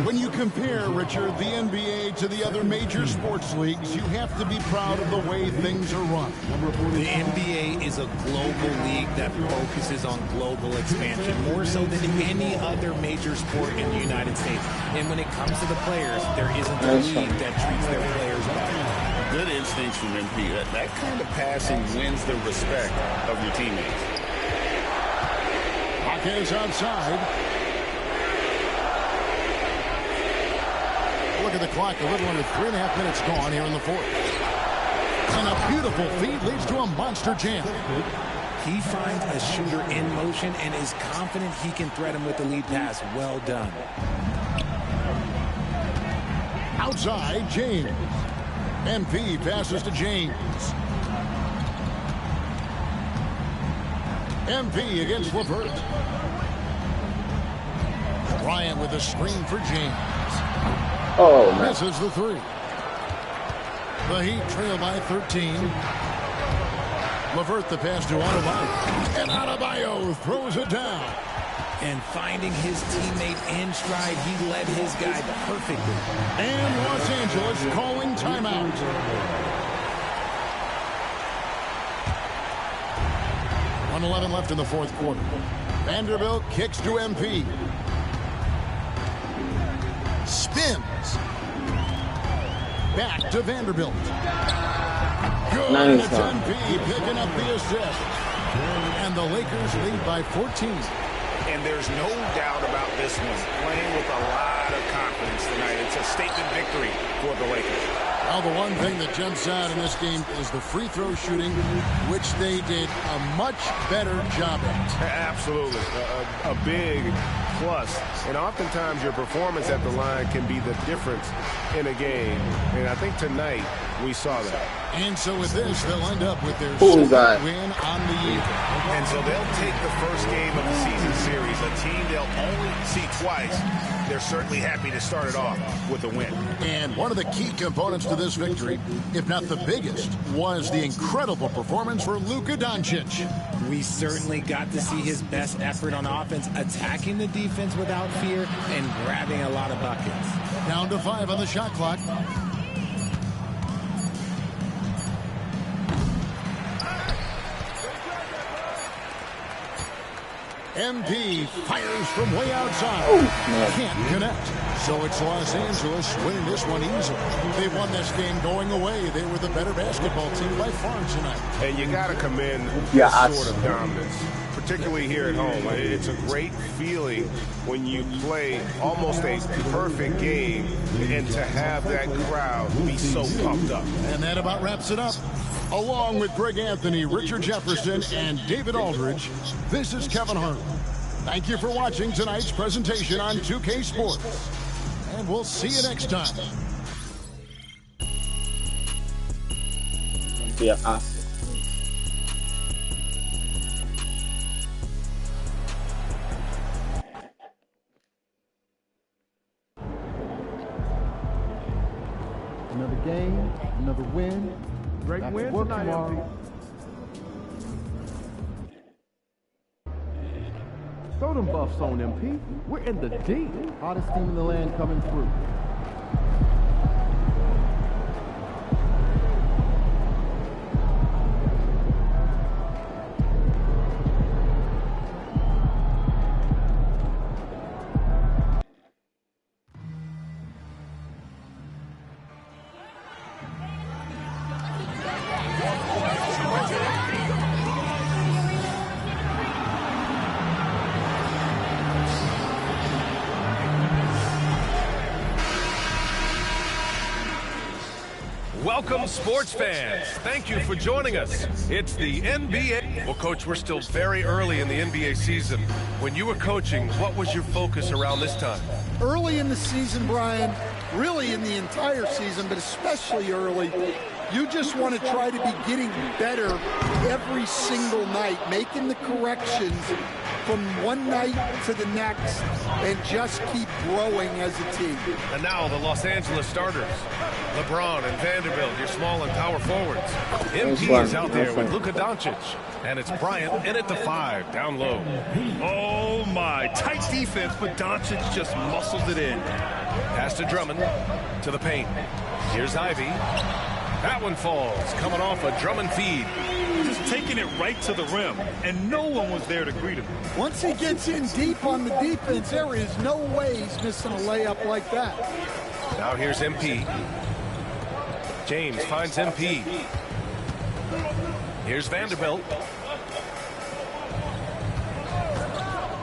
When you compare, Richard, the NBA to the other major sports leagues, you have to be proud of the way things are run. The NBA is a global league that focuses on global expansion, more so than any other major sport in the United States. And when it comes to the players, there isn't a league that treats their players well. Good instincts from MP. That kind of passing wins the respect of your teammates. Hawkins outside. Look at the clock, a little under 3.5 minutes gone here in the 4th. And a beautiful feed leads to a monster jam. He finds a shooter in motion and is confident he can threat him with the lead pass. Well done. Outside, James. MP passes to James. MP against LeVert. Bryant with a screen for James. Oh, man. Misses the three. The Heat trail by 13. LeVert the pass to Adebayo. And Adebayo throws it down. And finding his teammate in stride, he led his guy perfectly. And Los Angeles calling timeout. 1:11 left in the fourth quarter. Vanderbilt kicks to MP. Spins. Back to Vanderbilt. Good. Nice. It's MP picking up the assist. And the Lakers lead by 14. And there's no doubt about this one. Playing with a lot of confidence tonight. It's a statement victory for the Lakers. Well, the one thing that jumps out in this game is the free throw shooting, which they did a much better job at. Absolutely. A big plus. And oftentimes your performance at the line can be the difference in a game. And I think tonight we saw that. And so with this, they'll end up with their Who's second that? win on the year. And so they'll take the first game of the season series, a team they'll only see twice. They're certainly happy to start it off with a win. And one of the key components to this victory, if not the biggest, was the incredible performance for Luka Doncic. We certainly got to see his best effort on offense, attacking the defense without fear and grabbing a lot of buckets. Down to 5 on the shot clock. MP fires from way outside. Can't connect. So it's Los Angeles winning this one easily. They won this game going away. They were the better basketball team by far tonight. And you got to commend this sort of dominance, particularly here at home. It's a great feeling when you play almost a perfect game and to have that crowd be so pumped up. And that about wraps it up. Along with Greg Anthony, Richard Jefferson, and David Aldridge, this is Kevin Harlan. Thank you for watching tonight's presentation on 2K Sports. And we'll see you next time. Yeah, awesome. Another game, another win. Great Back to win work tonight, tomorrow. Throw them buffs on MP. We're in the deep. Hottest team in the land coming through. Welcome, sports fans. Thank you for joining us. It's the NBA. Well, Coach, we're still very early in the NBA season. When you were coaching, what was your focus around this time? Early in the season, Brian, really in the entire season, but especially early, you just want to try to be getting better every single night, making the corrections from one night to the next, and just keep growing as a team. And now the Los Angeles starters. LeBron and Vanderbilt, your small and power forwards. MP is out there with Luka Doncic. And it's Bryant in at the 5, down low. Oh, my. Tight defense, but Doncic just muscles it in. Pass to Drummond, to the paint. Here's Ivy. That one falls, coming off a Drummond feed. Just taking it right to the rim, and no one was there to greet him. Once he gets in deep on the defense, there is no way he's missing a layup like that. Now here's MP. James finds MP. Here's Vanderbilt.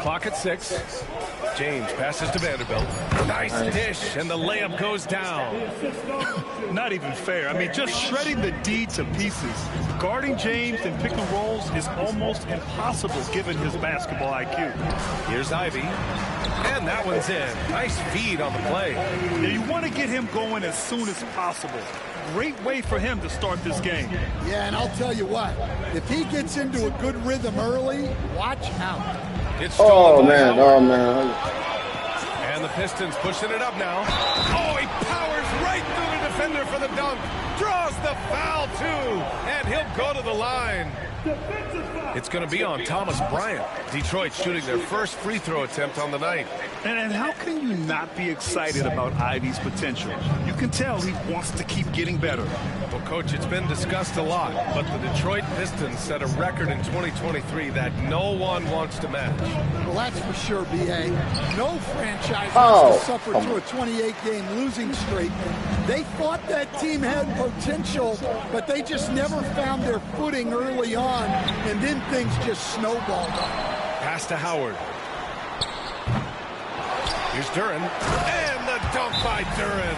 Clock at 6. James passes to Vanderbilt. Nice dish, and the layup goes down. Not even fair. I mean, just shredding the D to pieces. Guarding James and pick and rolls is almost impossible given his basketball IQ. Here's Ivy. And that one's in. Nice feed on the play. Now, you want to get him going as soon as possible. Great way for him to start this game. Yeah, and I'll tell you what, if he gets into a good rhythm early, watch out. It's oh man. And the Pistons pushing it up now. Oh, he powers right through the defender for the dunk. Draws the foul, too. And he'll go to the line. It's going to be on Thomas Bryant. Detroit shooting their first free throw attempt on the night. And how can you not be excited about Ivy's potential? You can tell he wants to keep getting better. Well, Coach, it's been discussed a lot, but the Detroit Pistons set a record in 2023 that no one wants to match. Well, that's for sure, B.A. No franchise wants to suffer through a 28-game losing streak. They thought that team had potential, but they just never found their footing early on, and then things just snowballed up. Pass to Howard. Here's Duren, and the dunk by Duren.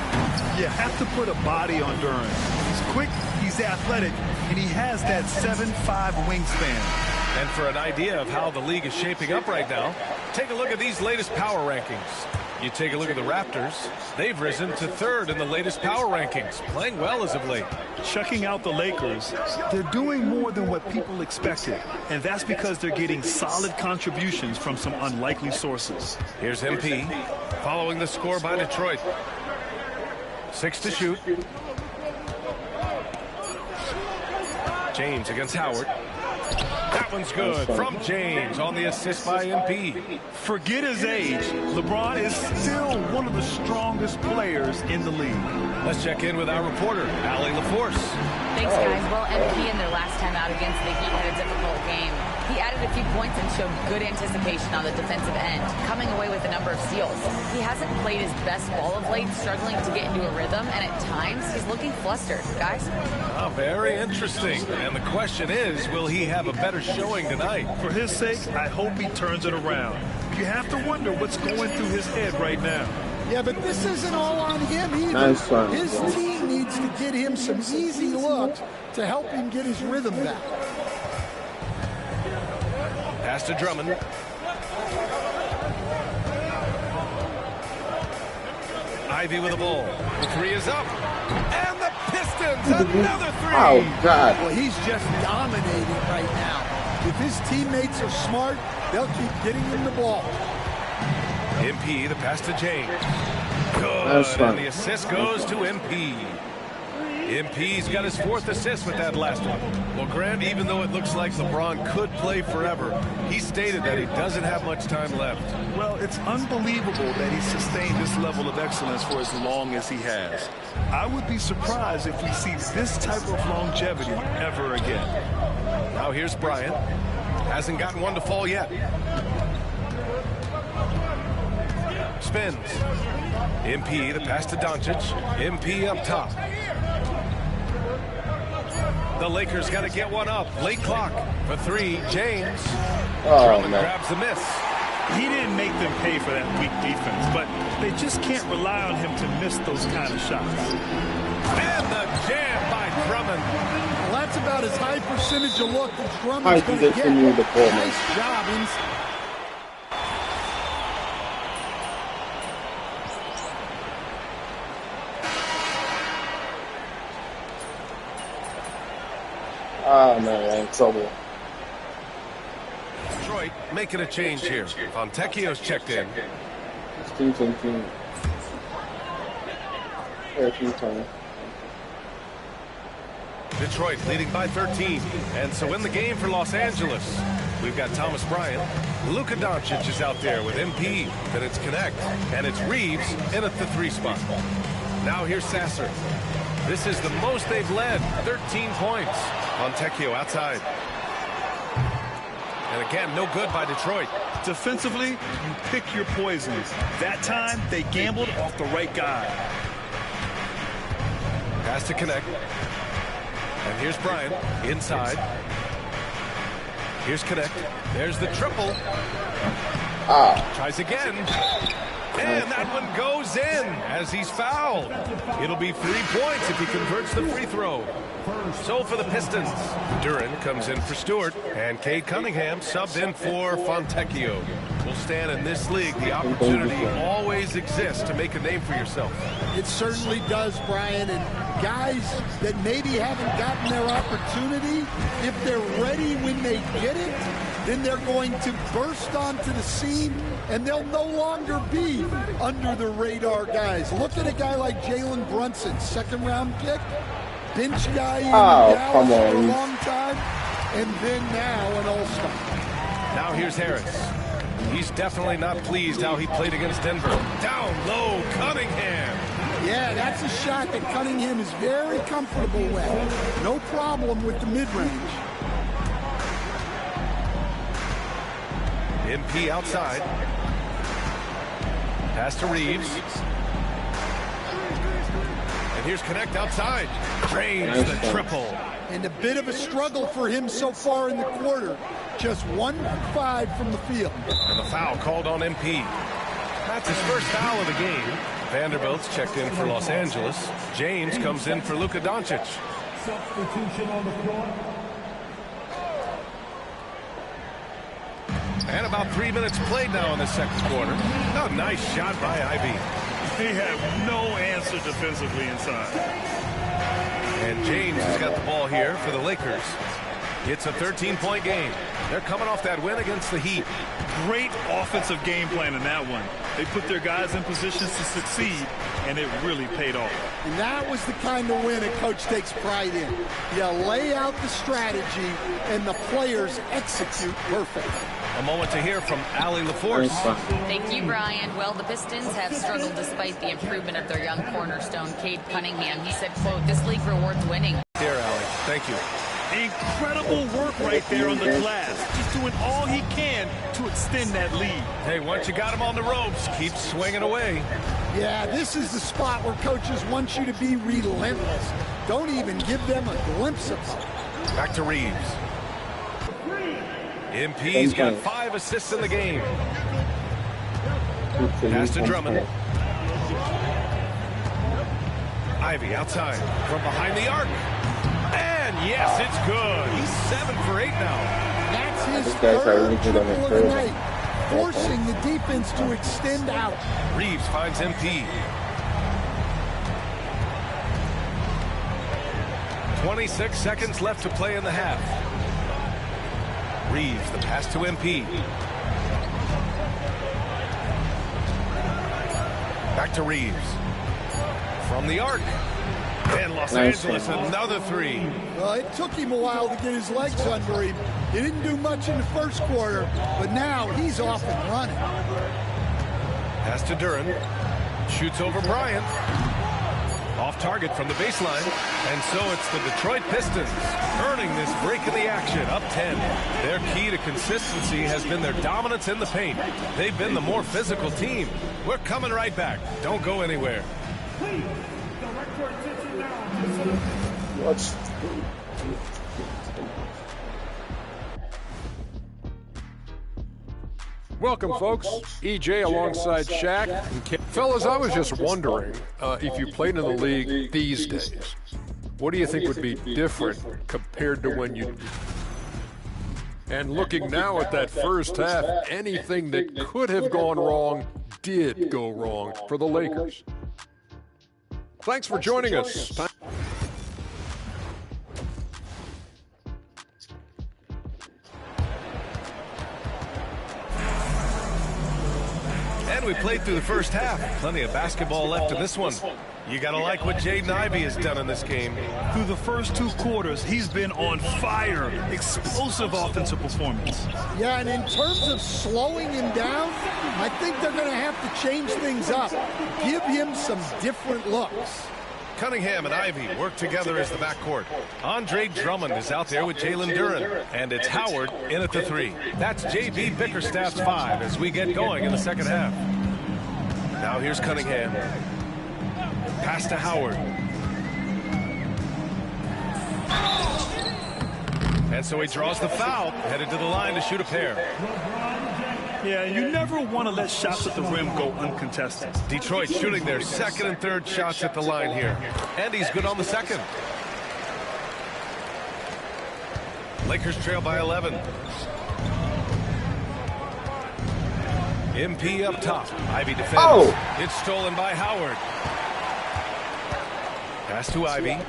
You have to put a body on Duren. He's quick, he's athletic, and he has that 7'5" wingspan. And for an idea of how the league is shaping up right now, take a look at these latest power rankings. You take a look at the Raptors. They've risen to 3rd in the latest power rankings, playing well as of late. Checking out the Lakers, they're doing more than what people expected, and that's because they're getting solid contributions from some unlikely sources. Here's MP, following the score by Detroit. 6 to shoot. James against Howard. That one's good from James on the assist by MP. Forget his age. LeBron is still one of the strongest players in the league. Let's check in with our reporter, Allie LaForce. Thanks, guys. Well, MP in their last time out against the Heat had a difficult game. He added a few points and showed good anticipation on the defensive end, coming away with a number of steals. He hasn't played his best ball of late, struggling to get into a rhythm, and at times he's looking flustered. Guys? Oh, very interesting. And the question is, will he have a better showing tonight? For his sake, I hope he turns it around. You have to wonder what's going through his head right now. Yeah, but this isn't all on him either. His team needs to get him some easy looks to help him get his rhythm back. Pass to Drummond. Ivy with the ball. The 3 is up. And the Pistons, another 3. Oh, God. Well, he's just dominating right now. If his teammates are smart, they'll keep getting him the ball. MP, the pass to James. Good, and the assist goes to MP. MP's got his 4th assist with that last one. Well, Grant, even though it looks like LeBron could play forever, he stated that he doesn't have much time left. Well, it's unbelievable that he sustained this level of excellence for as long as he has. I would be surprised if we see this type of longevity ever again. Now here's Bryant. Hasn't gotten one to fall yet. Spins. MP, the pass to Doncic. MP up top. The Lakers got to get one up. Late clock for 3. James. Drummond grabs the miss. He didn't make them pay for that weak defense, but they just can't rely on him to miss those kind of shots. And the jam by Drummond. Well, that's about as high percentage of look that Drummond's going to get. Nice job inside. Oh, man, I'm in trouble. Detroit making a change here. Fontecchio's checked in. Detroit leading by 13. And so in the game for Los Angeles, we've got Thomas Bryant. Luka Doncic is out there with MP. Then it's Connect. And it's Reeves in at the 3 spot. Now here's Sasser. This is the most they've led, 13 points. Fontecchio outside. And again, no good by Detroit. Defensively, you pick your poisons. That time, they gambled off the right guy. Pass to Connect. And here's Bryant, inside. Here's Connect. There's the triple. Tries again. And that one goes in as he's fouled. It'll be 3 points if he converts the free throw. So for the Pistons, Duren comes in for Stewart, and Cade Cunningham subbed in for Fontecchio. Will stand in this league, the opportunity always exists to make a name for yourself. It certainly does, Brian, and guys that maybe haven't gotten their opportunity, if they're ready when they get it, then they're going to burst onto the scene, and they'll no longer be under the radar guys. Look at a guy like Jalen Brunson, second-round pick, bench guy in Dallas for a long time, and then now an all-star. Now here's Harris. He's definitely not pleased how he played against Denver. Down low, Cunningham. Yeah, that's a shot that Cunningham is very comfortable with. No problem with the mid-range. MP outside. Pass to Reeves. And here's Connect outside. Drains the triple. And a bit of a struggle for him so far in the quarter. Just 1 for 5 from the field. And the foul called on MP. That's his first foul of the game. Vanderbilt's checked in for Los Angeles. James comes in for Luka Doncic. Substitution on the floor. And about 3 minutes played now in the second quarter. Oh, nice shot by Ivy. They have no answer defensively inside. And James has got the ball here for the Lakers. It's a 13-point game. They're coming off that win against the Heat. Great offensive game plan in that one. They put their guys in positions to succeed, and it really paid off. And that was the kind of win a coach takes pride in. You lay out the strategy, and the players execute perfect. A moment to hear from Allie LaForce. Thank you, Brian. Well, the Pistons have struggled despite the improvement of their young cornerstone, Cade Cunningham. He said, quote, "This league rewards winning." Dear Allie, thank you. Incredible work right there on the glass. Just doing all he can to extend that lead. Hey, once you got him on the ropes, keep swinging away. Yeah, this is the spot where coaches want you to be relentless. Don't even give them a glimpse of hope. Back to Reeves. MP's got 5 assists in the game. Pass to Drummond. Ivy outside from behind the arc. And yes, it's good. He's 7 for 8 now. That's his third triple of the night, forcing the defense to extend out. Reeves finds MP. 26 seconds left to play in the half. Reeves, the pass to MP. Back to Reeves. From the arc. And Los Angeles, another 3. Well, it took him a while to get his legs under him. He didn't do much in the first quarter, but now he's off and running. Pass to Duran. Shoots over Bryant. Off target from the baseline. And so it's the Detroit Pistons earning this break in the action, up 10. Their key to consistency has been their dominance in the paint. They've been the more physical team. We're coming right back. Don't go anywhere. Welcome, folks. EJ alongside Shaq. Fellas, I was just wondering if you played in the league these days, what do you think would be different compared to when you... And looking now at that first half, anything that could have gone wrong did go wrong for the Lakers. Thanks for joining us. And we played through the first half. Plenty of basketball left in this one. You got to like what Jaden Ivey has done in this game. Through the first 2 quarters, he's been on fire. Explosive offensive performance. Yeah, and in terms of slowing him down, I think they're going to have to change things up. Give him some different looks. Cunningham and Ivy work together as the backcourt. Andre Drummond is out there with Jalen Duran. And it's Howard in at the 3. That's J.B. Bickerstaff's 5 as we get going in the second half. Now here's Cunningham. Pass to Howard. And so he draws the foul, headed to the line to shoot a pair. Yeah, you never want to let shots at the rim go uncontested. Detroit shooting their second and third shots at the line here. And he's good on the second. Lakers trail by 11. MP up top. Ivy defends. Oh. It's stolen by Howard. Pass to Ivy. And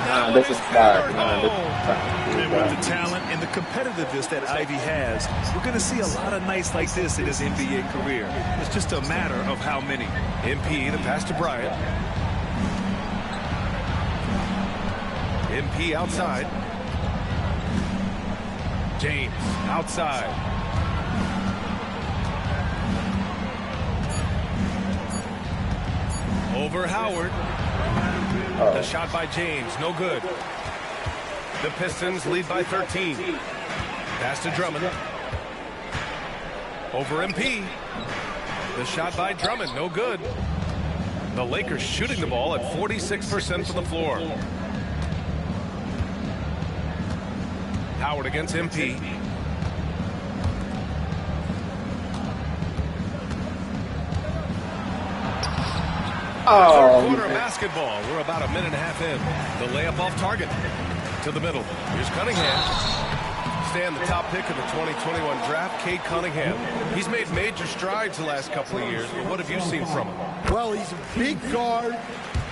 that And this is bad. And with the talent and the competitiveness that Ivy has, we're going to see a lot of nights like this in his NBA career. It's just a matter of how many. MP, the pass to Bryant. MP outside. James outside. Over Howard. The shot by James, no good. The Pistons lead by 13. Pass to Drummond. Over MP. The shot by Drummond, no good. The Lakers shooting the ball at 46% from the floor. Howard against MP. Third quarter of basketball. We're about a minute and a half in. The layup off target. To the middle. Here's Cunningham. Stan, the top pick of the 2021 draft, Cade Cunningham. He's made major strides the last couple of years, but what have you seen from him? Well, he's a big guard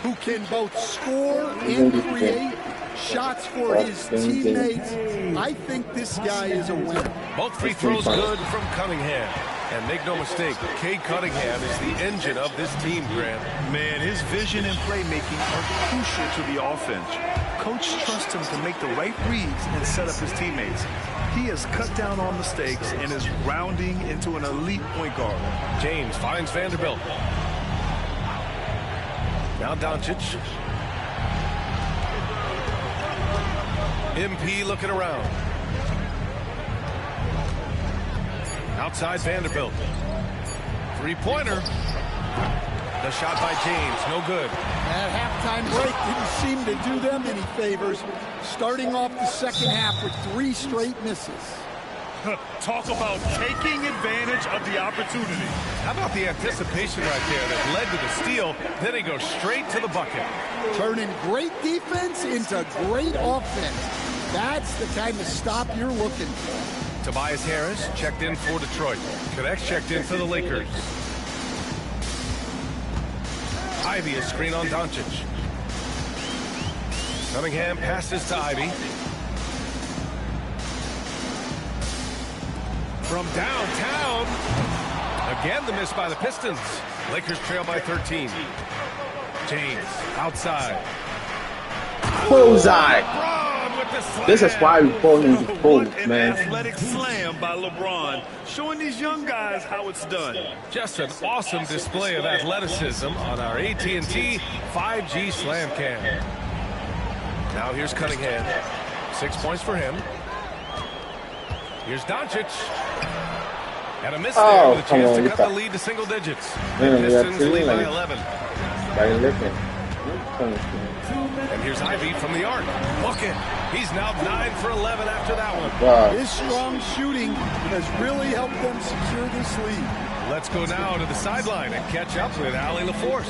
who can both score and create shots for his teammates. I think this guy is a winner. Both free throws good from Cunningham. And make no mistake, Cade Cunningham is the engine of this team, Grant. Man, his vision and playmaking are crucial to the offense. Coach trusts him to make the right reads and set up his teammates. He has cut down on mistakes and is rounding into an elite point guard. James finds Vanderbilt. Now Doncic. MP looking around. Outside Vanderbilt. Three-pointer. The shot by James, no good. That halftime break didn't seem to do them any favors. Starting off the second half with 3 straight misses. Talk about taking advantage of the opportunity. How about the anticipation right there that led to the steal, then he goes straight to the bucket. Turning great defense into great offense. That's the kind of stop you're looking for. Tobias Harris checked in for Detroit. Connect checked in for the Lakers. Ivy a screen on Doncic. Cunningham passes to Ivy. From downtown. Again the miss by the Pistons. Lakers trail by 13. James outside. Bullseye. This is why we fall in the post, man. Athletic slam by LeBron, showing these young guys how it's done. Just an awesome display of athleticism on our AT&T 5G Slam Cam. Now here's Cunningham. 6 points for him. Here's Doncic. And a miss there with a chance to cut the lead to single digits. The Pistons lead by 11. And here's Ivy from the arc. Look it. He's now 9 for 11 after that one. Wow. His strong shooting has really helped them secure this lead. Let's go now to the sideline and catch up with Allie LaForce.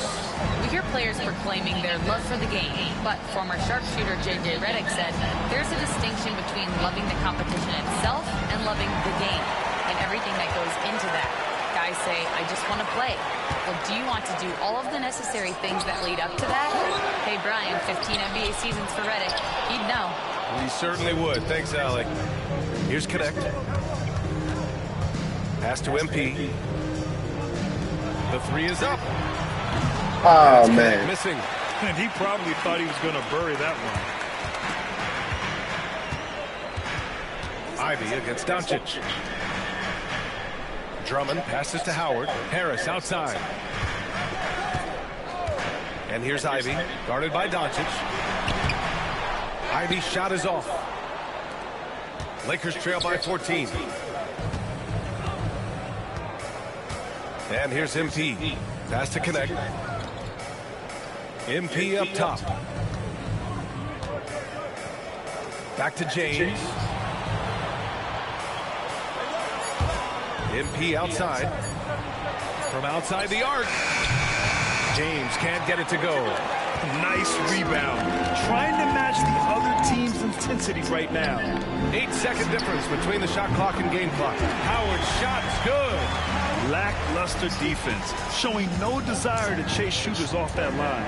We hear players proclaiming their love for the game, but former sharpshooter J.J. Redick said there's a distinction between loving the competition itself and loving the game and everything that goes into that. Guys say, I just want to play. Well, do you want to do all of the necessary things that lead up to that? Hey, Brian, 15 NBA seasons for Redick. He'd know. He certainly would. Thanks, Allie. Here's Connect. Pass to MP. The 3 is up. Oh, man. Missing. And he probably thought he was going to bury that one. Ivy against Doncic. Drummond passes to Howard. Harris outside. And here's Ivy, guarded by Doncic. Ivy's shot is off. Lakers trail by 14. And here's MP. Pass to Connect. MP up top. Back to James. MP outside. From outside the arc. James can't get it to go. Nice rebound. Trying to match the other team's intensity right now. 8-second difference between the shot clock and game clock. Howard's shot is good. Lackluster defense, showing no desire to chase shooters off that line.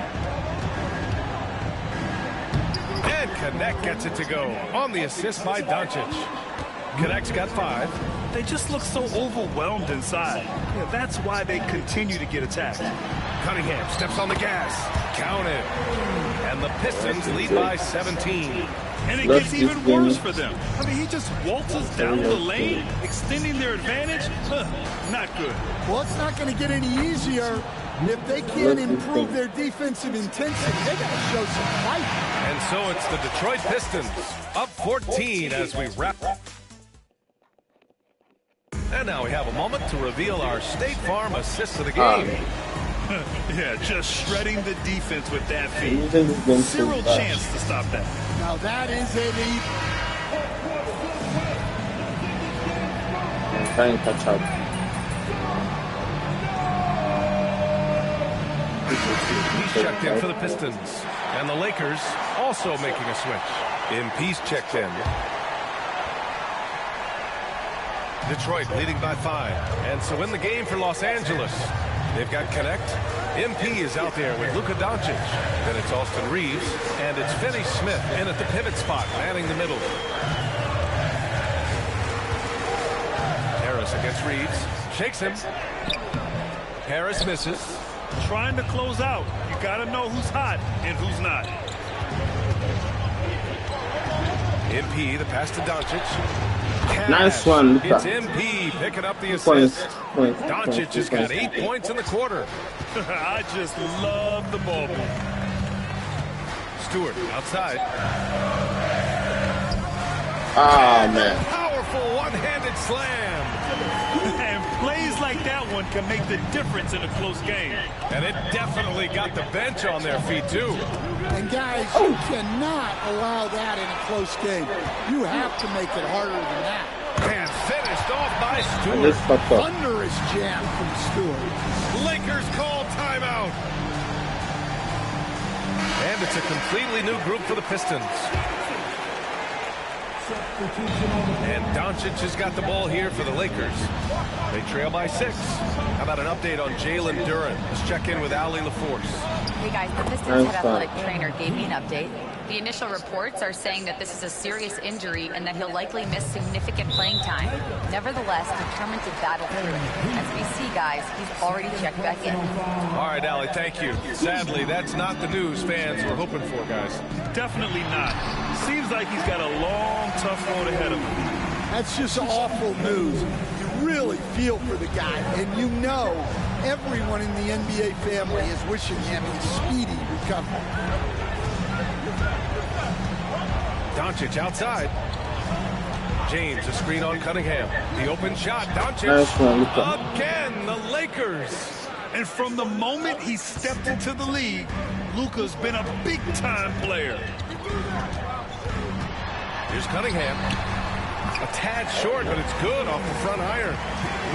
And Connect gets it to go on the assist by Doncic. Connect's got 5. They just look so overwhelmed inside. Yeah, that's why they continue to get attacked. Cunningham steps on the gas. Count it. And the Pistons lead by 17. And it gets even worse for them. I mean, he just waltzes down the lane, extending their advantage. Not good. Well, it's not going to get any easier. If they can't improve their defensive intensity, they got to show some fight. And so it's the Detroit Pistons up 14 as we wrap. And now we have a moment to reveal our State Farm assist of the game. Yeah, just shredding the defense with that feed. Zero chance to stop that. Now that is a lead. I'm trying to catch up. He's checked in for the Pistons. And the Lakers also making a switch. MP's checked in. Detroit leading by 5. And so in the game for Los Angeles, they've got Connect. MP is out there with Luka Doncic. Then it's Austin Reeves. And it's Finney Smith in at the pivot spot, manning the middle. Harris against Reeves. Shakes him. Harris misses. Trying to close out. You got to know who's hot and who's not. MP, the pass to Doncic. Nice one, Luka. It's MP picking up the assist. Doncic has got 8 points in the quarter. I just love the ball. Stewart outside. Ah, man. Powerful one-handed slam. And plays like that one can make the difference in a close game. And it definitely got the bench on their feet, too. And guys, you cannot allow that in a close game. You have to make it harder than that. And finished off by Stewart. Thunderous jam from Stewart. Lakers call timeout. And it's a completely new group for the Pistons. And Doncic has got the ball here for the Lakers. They trail by 6. How about an update on Jalen Duren? Let's check in with Allie LaForce. Hey guys, the Pistons head athletic trainer gave me an update. The initial reports are saying that this is a serious injury and that he'll likely miss significant playing time. Nevertheless, determined to battle through it. As we see, guys, he's already checked back in. All right, Allie, thank you. Sadly, that's not the news fans were hoping for, guys. Definitely not. Seems like he's got a long, tough road ahead of him. That's just awful news. You really feel for the guy, and you know everyone in the NBA family is wishing him a speedy recovery. Doncic outside. James, a screen on Cunningham. The open shot. Doncic. Again, the Lakers. And from the moment he stepped into the league, Luka's been a big-time player. Here's Cunningham. A tad short, but it's good off the front iron.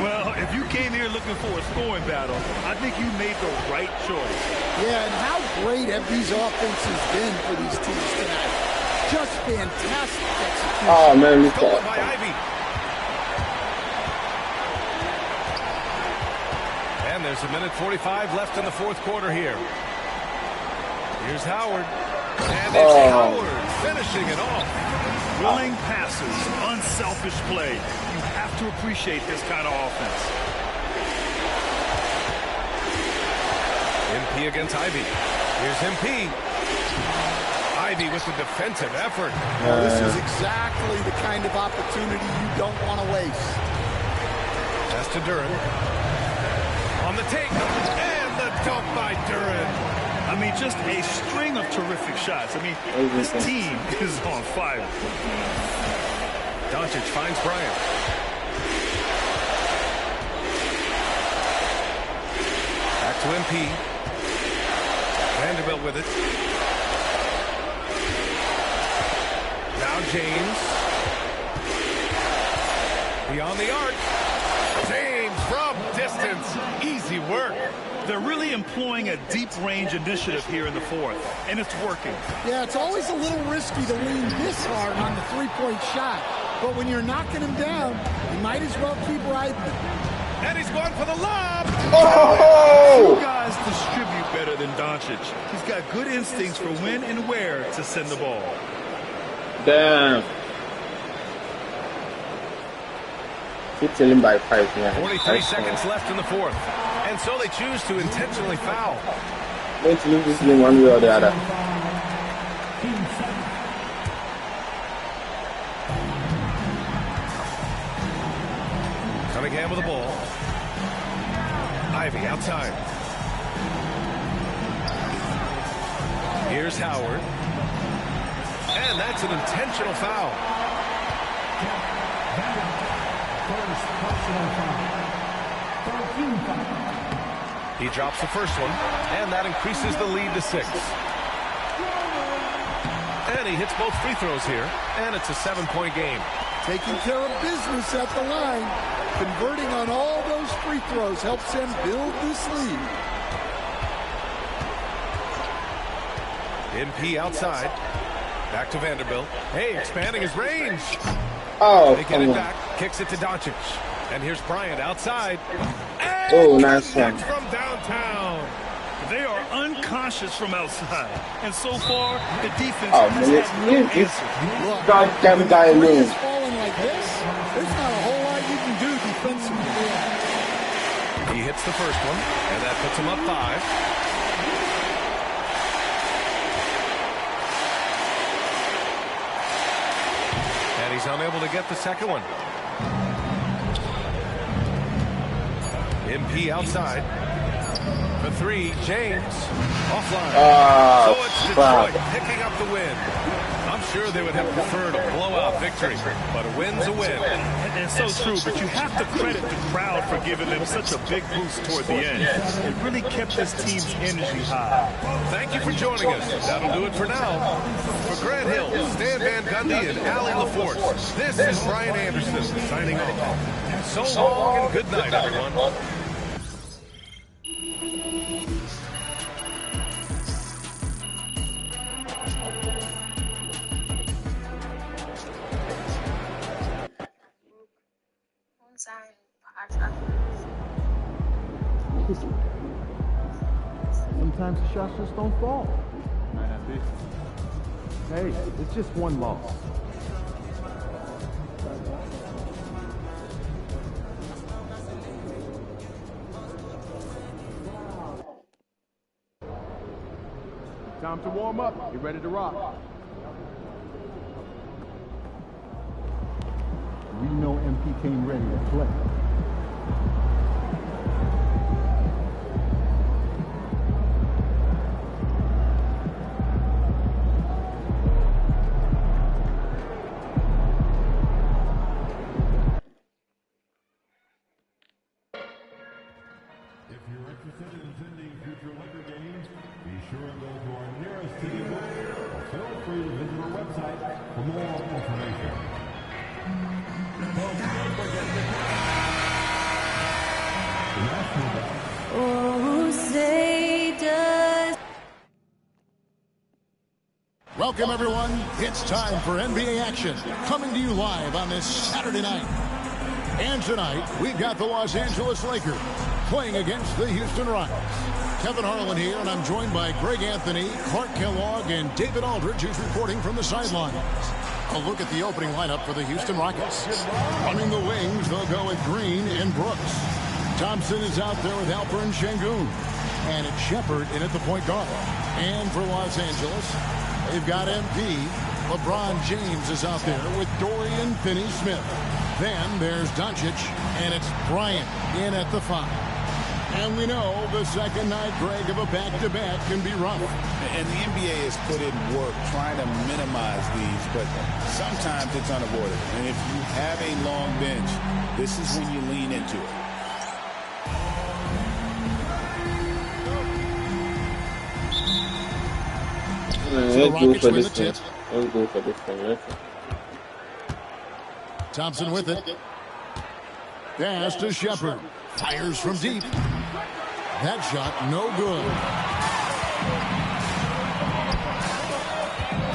Well, if you came here looking for a scoring battle, I think you made the right choice. Yeah, and how great have these offenses been for these teams tonight? Just fantastic execution. Oh, man, look Stolen by Ivy. And there's a minute 45 left in the fourth quarter here. Here's Howard. And it's Howard finishing it off. Willing passes, unselfish play. You have to appreciate this kind of offense. MP against Ivy. Here's MP. Ivy with the defensive effort. This is exactly the kind of opportunity you don't want to waste. Pass to Duren. On the take. And the dunk by Duren. I mean, just a string of terrific shots. I mean, this team is on fire. Doncic finds Bryant. Back to MP. Vanderbilt with it. Now James. Beyond the arc. James from distance. Easy work. They're really employing a deep-range initiative here in the fourth, and it's working. Yeah, it's always a little risky to lean this hard on the three-point shot, but when you're knocking him down, you might as well keep riding him. And he's going for the lob. Oh! Two guys distribute better than Doncic. He's got good instincts for when and where to send the ball. Damn. Keep killing by 5 now. 43 seconds left in the fourth. And so they choose to intentionally foul. Going to lose this game one way or the other. Cunningham with the ball. Ivy outside. Here's Howard. And that's an intentional foul. He drops the first one, and that increases the lead to 6. And he hits both free throws here, and it's a 7-point game. Taking care of business at the line. Converting on all those free throws helps them build this lead. MP outside. Back to Vanderbilt. Hey, expanding his range. Oh, they get it back. Kicks it to Doncic. And here's Bryant outside. And oh, nice one. From downtown. They are unconscious from outside. And so far, the defense has had no answer. Goddamn guy alone. Falling like this, there's not a whole lot you can do defensively. He hits the first one, and that puts him up 5. And he's unable to get the second one. MP outside. For 3, James. Offline. So it's Detroit picking up the win. I'm sure they would have preferred a blowout victory, but a win's a win. And so true, but you have to credit the crowd for giving them such a big boost toward the end. It really kept this team's energy high. Thank you for joining us. That'll do it for now. For Grant Hill, Stan Van Gundy, and Allie LaForce, this is Brian Anderson signing off. So long and good night, everyone. Sometimes the shots just don't fall. Might not be. Hey, it's just one loss. Time to warm up. Get ready to rock. We know MP came ready to play. Welcome, everyone. It's time for NBA action, coming to you live on this Saturday night. And tonight, we've got the Los Angeles Lakers playing against the Houston Rockets. Kevin Harlan here, and I'm joined by Greg Anthony, Clark Kellogg, and David Aldridge, who's reporting from the sidelines. A look at the opening lineup for the Houston Rockets. Running the wings, they'll go with Green and Brooks. Thompson is out there with Alper and Şengün. And it's Shepard in at the point guard. And for Los Angeles, they've got MP. LeBron James is out there with Dorian Finney-Smith. Then there's Doncic, and it's Bryant in at the 5. And we know the second night, Greg, of a back-to-back can be rough. And the NBA has put in work trying to minimize these, but sometimes it's unavoidable. And if you have a long bench, this is when you lean into it. Let's go for this one. Let's go for this one. Thompson with it. Pass to Shepard. Fires from deep. That shot no good.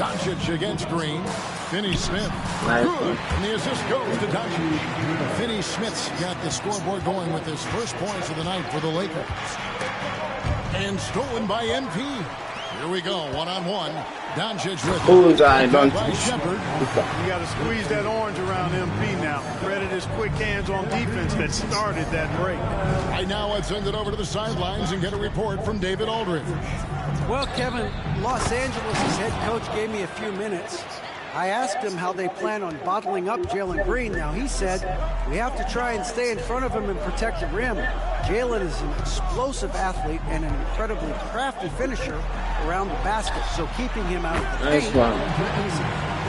Doncic against Green. Finney-Smith. Good. And the assist goes to Doncic. Finney-Smith's got the scoreboard going with his first points of the night for the Lakers. And stolen by MP. Here we go, one-on-one. Doncic with Bullseye, Doncic. by Shepard. You got to squeeze that orange around MP now. Credit his quick hands on defense that started that break. Right now, let's send it over to the sidelines and get a report from David Aldridge. Well, Kevin, Los Angeles' head coach gave me a few minutes. I asked him how they plan on bottling up Jalen Green. Now, he said, we have to try and stay in front of him and protect the rim. Jalen is an explosive athlete and an incredibly crafty finisher around the basket, so keeping him out of the paint will be easy.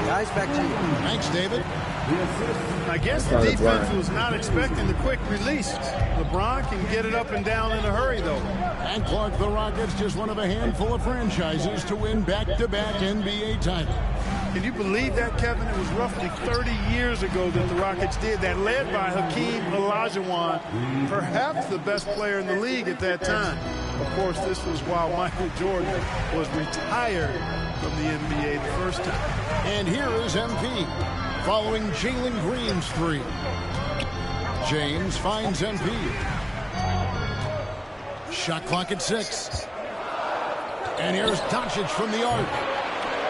Guys, back to you. Thanks, David. I guess the defense was not expecting the quick release. LeBron can get it up and down in a hurry, though. And Clark, the Rockets, just one of a handful of franchises to win back-to-back NBA titles. Can you believe that, Kevin? It was roughly 30 years ago that the Rockets did that, led by Hakeem Olajuwon, perhaps the best player in the league at that time. Of course, this was while Michael Jordan was retired from the NBA the first time. And here is MP, following Jalen Green's three. James finds MP. Shot clock at 6. And here's Doncic from the arc.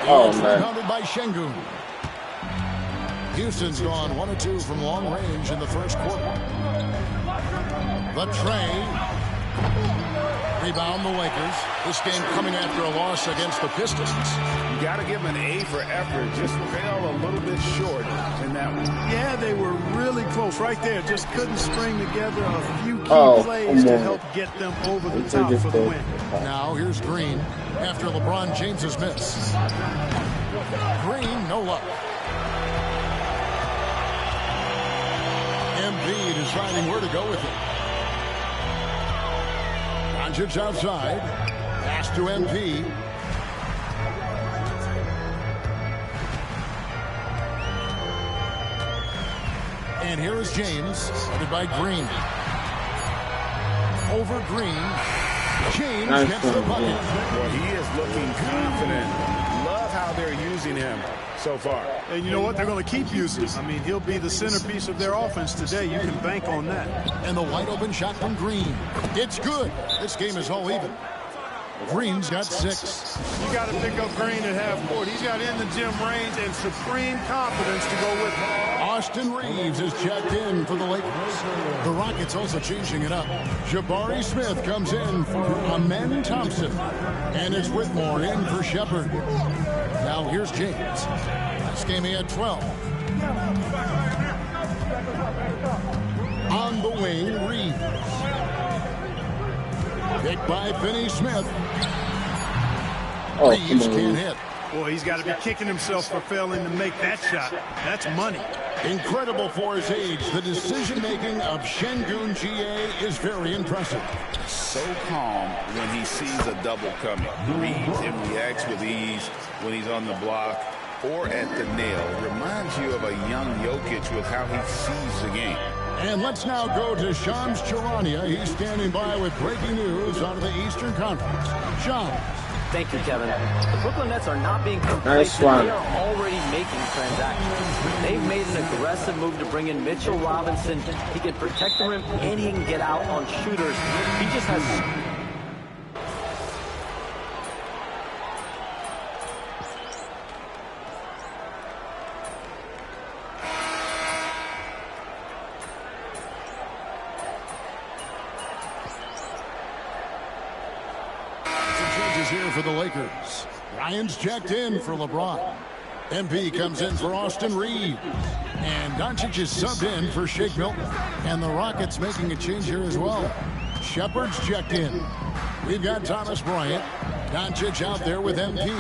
Oh, man. Rebounded by Şengün. Houston's gone 1 of 2 from long range in the first quarter. The tray. Rebound the Lakers. This game coming after a loss against the Pistons. You got to give them an A for effort. Just fell a little bit short in that one. Yeah, they were really close right there. Just couldn't string together a few key plays to help get them over the top for the win. Now here's Green after LeBron James's miss. Green, no luck. Embiid deciding where to go with it. Doncic outside. Pass to MP. And here is James, headed by Green. Over Green. James gets the bucket. Well, he is looking confident. Love how they're using him so far. And you know what? They're going to keep using him. I mean, he'll be the centerpiece of their offense today. You can bank on that. And the wide open shot from Green. It's good. This game is all even. Green's got 6. You got to pick up Green at half court. He's got in the gym range and supreme confidence to go with him. Austin Reeves is checked in for the Lakers. The Rockets also changing it up. Jabari Smith comes in for Amen Thompson. And it's Whitmore in for Shepard. Now here's James. This game he had 12. On the wing, Reeves. Picked by Finney Smith. Reeves can't hit. Boy, he's got to be kicking himself for failing to make that shot. That's money. Incredible for his age. The decision-making of Şengün GA is very impressive. So calm when he sees a double coming. Reads and reacts with ease when he's on the block or at the nail. Reminds you of a young Jokic with how he sees the game. And let's now go to Shams Charania. He's standing by with breaking news out of the Eastern Conference. Shams. Thank you, Kevin. The Brooklyn Nets are not being complacent. They are already making transactions. They've made an aggressive move to bring in Mitchell Robinson. He can protect the rim and he can get out on shooters. He just has... Here for the Lakers. Ryan's checked in for LeBron. MP comes in for Austin Reeves. And Doncic is subbed in for Shake Milton. And the Rockets making a change here as well. Shepard's checked in. We've got Thomas Bryant. Doncic out there with MP.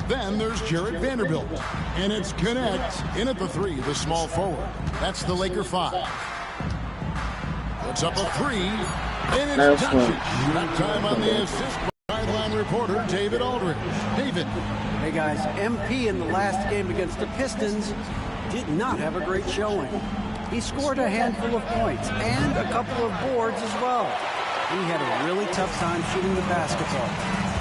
Then there's Jarrett Vanderbilt. And it's Connect in at the 3, the small forward. That's the Laker 5. Puts up a 3. And it's Doncic. That time on the assist. Sideline reporter David Aldridge. David. Hey guys, MP in the last game against the Pistons did not have a great showing. He scored a handful of points and a couple of boards as well. He had a really tough time shooting the basketball.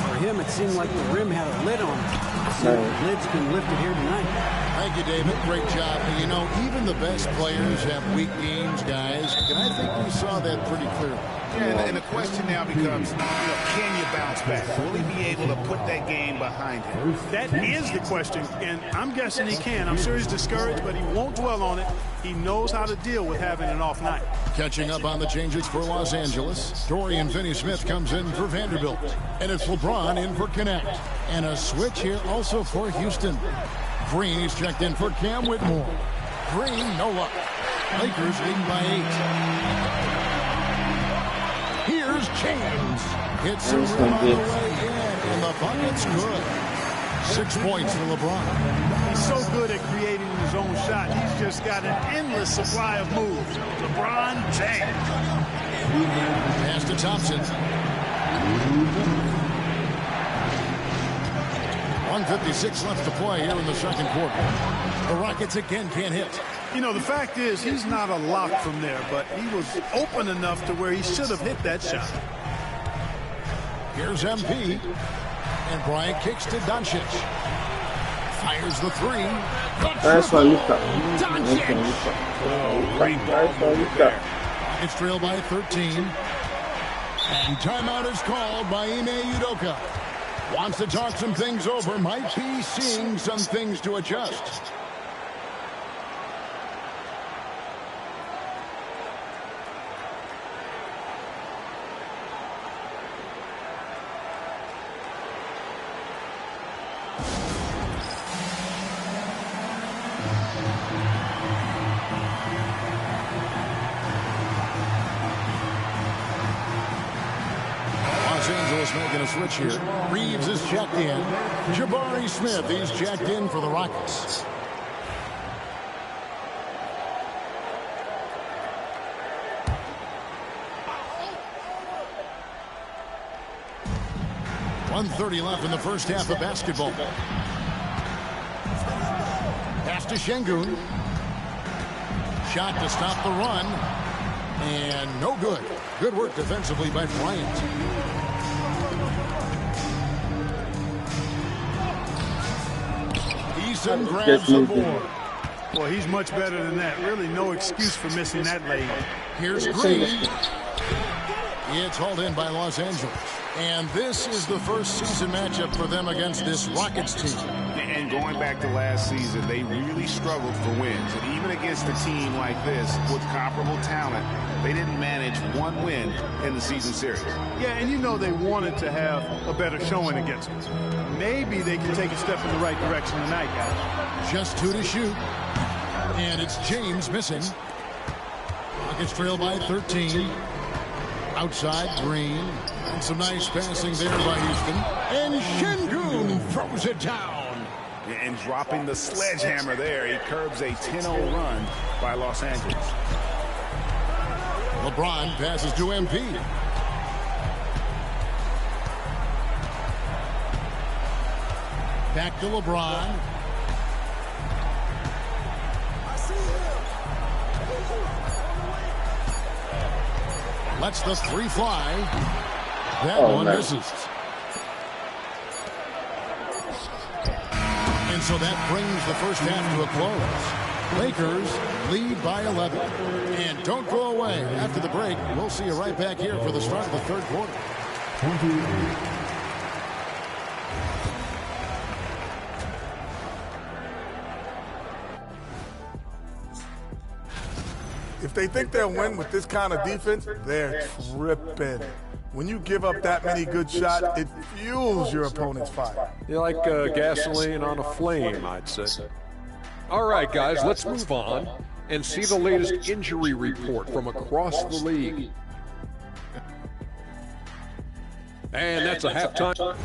For him, it seemed like the rim had a lid on him. See if the Blitz can lift it here tonight. Thank you, David. Great job. And you know, even the best players have weak games, guys. And I think we saw that pretty clearly. Yeah, and the question now becomes, can you bounce back? Will he be able to put that game behind him? That is the question, and I'm guessing he can. I'm sure he's discouraged, but he won't dwell on it. He knows how to deal with having an off night. Catching up on the changes for Los Angeles, Dorian Finney-Smith comes in for Vanderbilt. And it's LeBron in for Connect. And a switch here also for Houston. Green is checked in for Cam Whitmore. Green, no luck. Lakers leading by 8. Here's James. Hits a rim on the way in, and the bucket's good. 6 points for LeBron. He's so good at creating his own shot. He's just got an endless supply of moves. LeBron James. Pass to Thompson. 1:56 left to play here in the second quarter. The Rockets again can't hit. You know, the fact is he's not a lock from there, but he was open enough to where he should have hit that shot. Here's MP. And Bryant kicks to Doncic. Fires the three. Nice one, Luka. It's trailed by 13. And timeout is called by Ime Udoka. Wants to talk some things over. Might be seeing some things to adjust. Making a switch here. Reeves is checked in. Jabari Smith, he's checked in for the Rockets. .130 left in the first half of basketball. Pass to Şengün. Shot to stop the run. And no good. Good work defensively by Bryant. Eason grabs the board. Boy, he's much better than that. Really no excuse for missing that lane. Here's Green. It's hauled in by Los Angeles. And this is the first season matchup for them against this Rockets team. And going back to last season, they really struggled for wins. And even against a team like this with comparable talent, they didn't manage one win in the season series. Yeah, and you know they wanted to have a better showing against them. Maybe they can take a step in the right direction tonight, guys. Just 2 to shoot. And it's James missing. Rockets trail by 13. Outside, Green. And some nice passing there by Houston. And Şengün throws it down. And dropping the sledgehammer there, he curbs a 10-0 run by Los Angeles. LeBron passes to MP. Back to LeBron. Lets the three fly. That one misses. And so that brings the first half to a close. Lakers lead by 11. And don't go away. After the break, we'll see you right back here for the start of the third quarter. If they think they'll win with this kind of defense, they're tripping. When you give up that many good shots, it fuels your opponent's fire. You're like gasoline on a flame, I'd say. All right, guys, let's move on and see the latest injury report from across the league. And that's a halftime.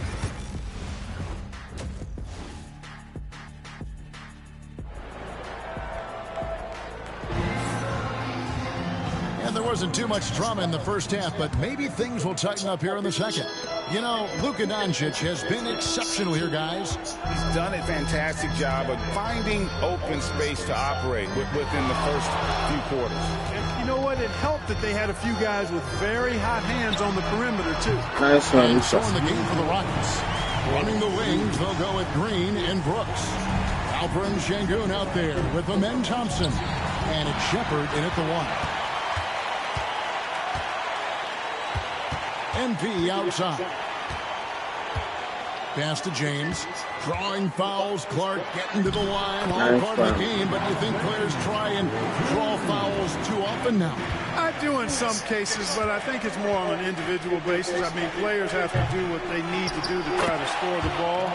There wasn't too much drama in the first half, but maybe things will tighten up here in the second. You know, Luka Doncic has been exceptional here, guys. He's done a fantastic job of finding open space to operate within the first few quarters. And you know what? It helped that they had a few guys with very hot hands on the perimeter, too. Nice one. So in the game for the Rockets. Running the wings, they'll go with Green and Brooks. Alperin Şengün out there with Amen Thompson. And it's Shepard in at the 1. MP outside. Pass to James. Drawing fouls. Clark getting to the line. All part of the game, but you think players try and draw fouls too often now? I do in some cases, but I think it's more on an individual basis. I mean, players have to do what they need to do to try to score the ball.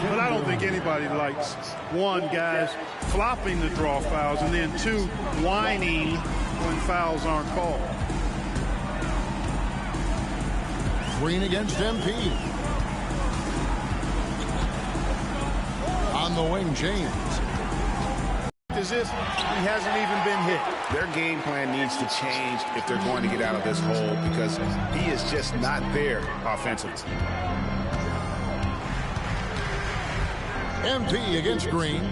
But I don't think anybody likes, one, guys flopping the draw fouls, and then two, whining when fouls aren't called. Green against MP. On the wing, James. Is this? He hasn't even been hit. Their game plan needs to change if they're going to get out of this hole, because he is just not there offensively. MP against Green.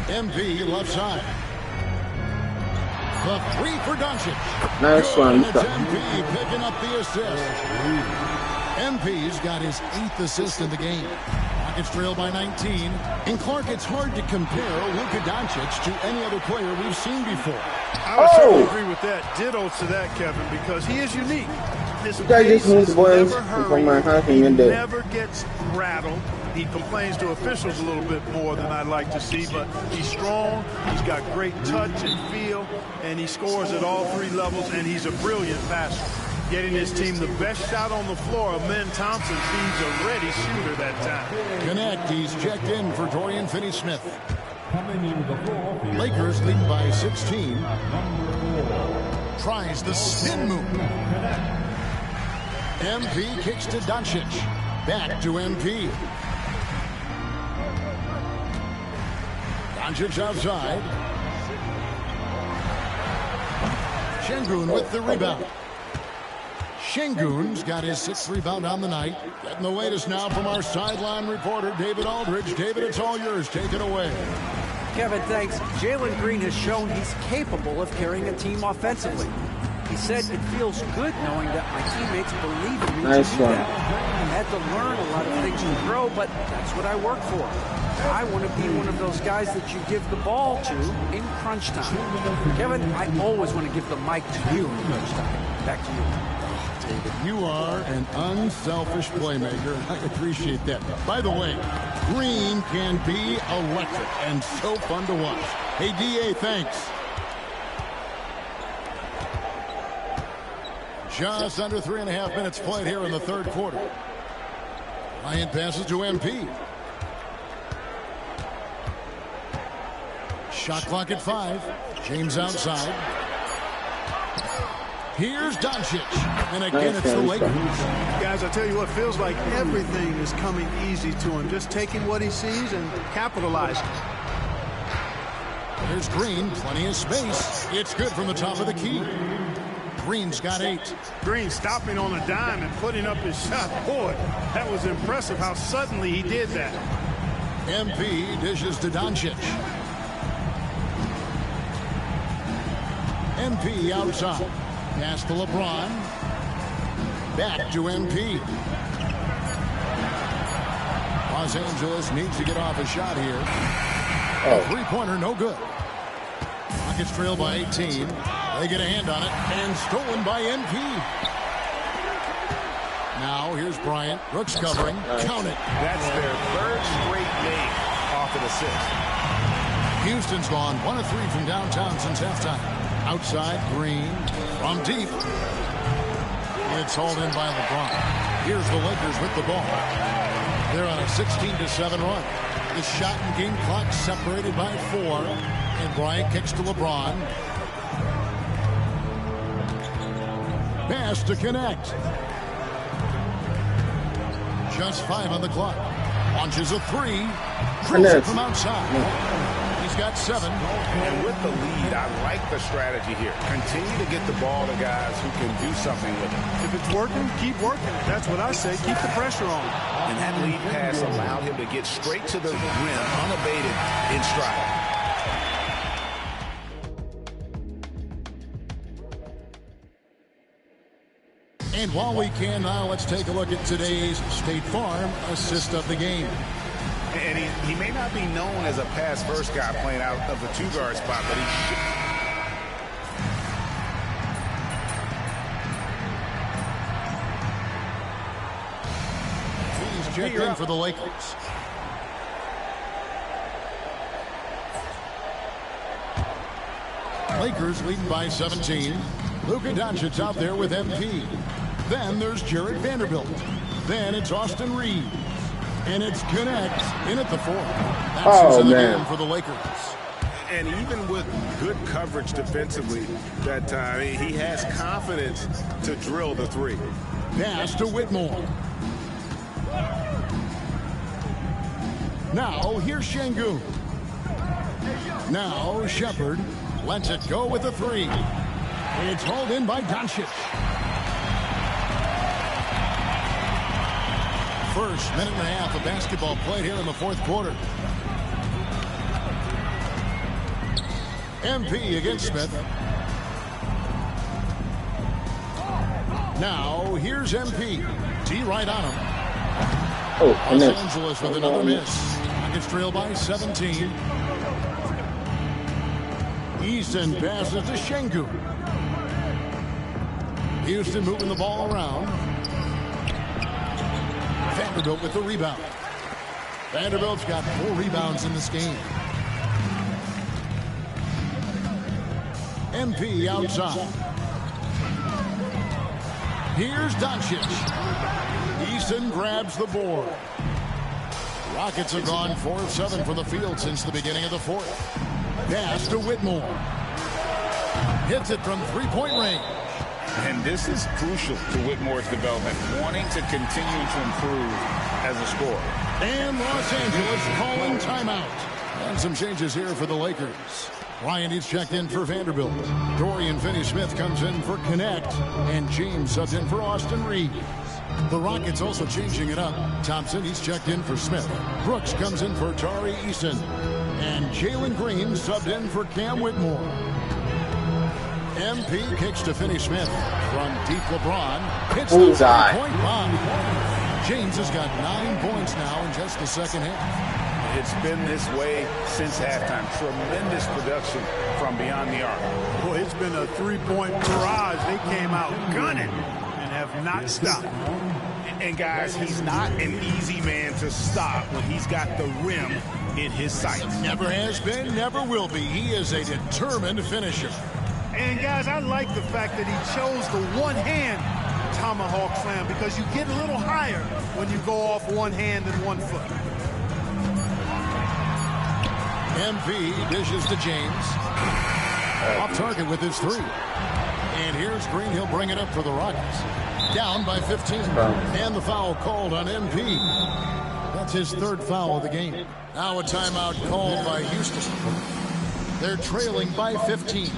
MP left side. The 3 for Doncic. Nice one. It's MP picking up the assist. MP's got his 8th assist in the game. Rockets trail by 19. And Clark, it's hard to compare Luka Doncic to any other player we've seen before. I would certainly agree with that. Ditto to that, Kevin, because he is unique. His pace is never hurried. He never gets rattled. He complains to officials a little bit more than I'd like to see, but he's strong, he's got great touch and feel, and he scores at all 3 levels, and he's a brilliant passer. Getting his team the best shot on the floor. Amen Thompson feeds a ready shooter that time. Connect, he's checked in for Dorian Finney-Smith. Lakers lead by 16. Tries the spin move. MP kicks to Doncic. Back to MP. Doncic outside. Şengün with the rebound. Şengün's got his 6th rebound on the night. Getting the latest now from our sideline reporter, David Aldridge. David, it's all yours. Take it away. Kevin, thanks. Jalen Green has shown he's capable of carrying a team offensively. He said it feels good knowing that my teammates believe in me to do that. I had to learn a lot of things to grow, but that's what I work for. I want to be one of those guys that you give the ball to in crunch time. Kevin, I always want to give the mic to you in crunch time. Back to you. David, you are an unselfish playmaker. I appreciate that. By the way, Green can be electric and so fun to watch. Hey, DA, thanks. Just under 3.5 minutes played here in the 3rd quarter. Bryant passes to MP. Shot clock at 5. James outside. Here's Doncic. And again, it's the Lakers. Guys, I tell you what, feels like everything is coming easy to him. Just taking what he sees and capitalizing. There's Green. Plenty of space. It's good from the top of the key. Green's got 8. Green stopping on a dime and putting up his shot. Boy, that was impressive how suddenly he did that. MP dishes to Doncic. MP outside. Pass to LeBron. Back to MP. Los Angeles needs to get off a shot here. A 3-pointer, no good. Rockets trail by 18. They get a hand on it, and stolen by MP. Now, here's Bryant. Brooks covering. Count it. That's their 3rd straight make off an assist. Houston's gone 1 of 3 from downtown since halftime. Outside, Green. From deep. It's hauled in by LeBron. Here's the Lakers with the ball. They're on a 16-7 run. The shot and game clock separated by 4. And Bryant kicks to LeBron. Pass to connect. Just 5 on the clock. Launches a 3. Drills it from outside. He's got 7. And with the lead, I like the strategy here. Continue to get the ball to guys who can do something with it. If it's working, keep working. That's what I say. Keep the pressure on. And that lead pass allowed him to get straight to the rim, unabated, in stride. And while we can now, let's take a look at today's State Farm assist of the game. And he may not be known as a pass-first guy playing out of the two-guard spot, but he's checked in for the Lakers. Lakers leading by 17. Luka Doncic out there with MP. Then there's Jared Vanderbilt. Then it's Austin Reeves. And it's Connect in at the 4. That's his game for the Lakers. And even with good coverage defensively that time, he has confidence to drill the 3. Pass to Whitmore. Now here's Şengün. Now Shepard lets it go with the 3. It's hauled in by Doncic. First minute and a half of basketball played here in the fourth quarter. MP against Smith. Now here's MP. D right on him. Los Angeles with another miss. Rockets trail by 17. Easton passes to Şengün. Houston moving the ball around. Vanderbilt with the rebound. Vanderbilt's got 4 rebounds in this game. MP outside. Here's Doncic. Easton grabs the board. Rockets have gone 4 of 7 from the field since the beginning of the fourth. Pass to Whitmore. Hits it from three-point range. And this is crucial to Whitmore's development, wanting to continue to improve as a scorer. And Los Angeles calling timeout. And some changes here for the Lakers. Ryan is checked in for Vanderbilt. Dorian Finney-Smith comes in for Connect. And James subbed in for Austin Reeves. The Rockets also changing it up. Thompson, he's checked in for Smith. Brooks comes in for Tari Eason. And Jalen Green subbed in for Cam Whitmore. MP kicks to Finney-Smith from deep. LeBron hits the three-point bomb. James has got 9 points now in just the second half. It's been this way since halftime. Tremendous production from beyond the arc. Boy, it's been a three-point barrage. They came out gunning and have not stopped. And guys, he's not an easy man to stop when he's got the rim in his sights. Never has been, never will be. He is a determined finisher. And guys, I like the fact that he chose the one-hand tomahawk slam because you get a little higher when you go off one hand and 1 foot. MP dishes to James. Off target with his 3. And here's Green. He'll bring it up for the Rockets. Down by 15. And the foul called on MP. That's his 3rd foul of the game. Now a timeout called by Houston. They're trailing by 15.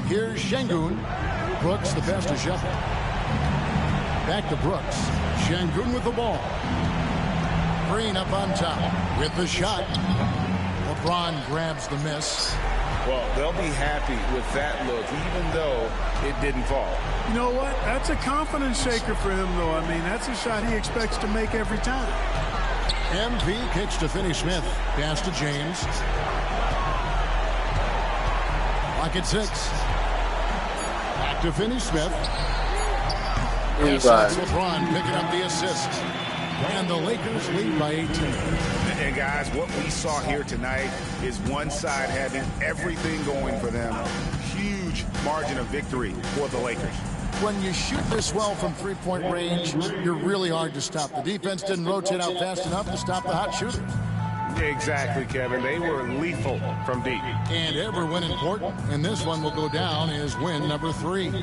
Here's Şengün. Brooks, the pass to Shepard. Back to Brooks. Şengün with the ball. Green up on top with the shot. LeBron grabs the miss. Well, they'll be happy with that look, even though it didn't fall. You know what? That's a confidence shaker for him, though. I mean, that's a shot he expects to make every time. MP kicks to Finney-Smith. Pass to James. Rocket 6. Back to Finney-Smith. Yes, that's LeBron picking up the assist. And the Lakers lead by 18. And guys, what we saw here tonight is one side having everything going for them. Huge margin of victory for the Lakers. When you shoot this well from three-point range, you're really hard to stop. The defense didn't rotate out fast enough to stop the hot shooters. Exactly, Kevin. They were lethal from deep. And every win important. And this one will go down as win number 3.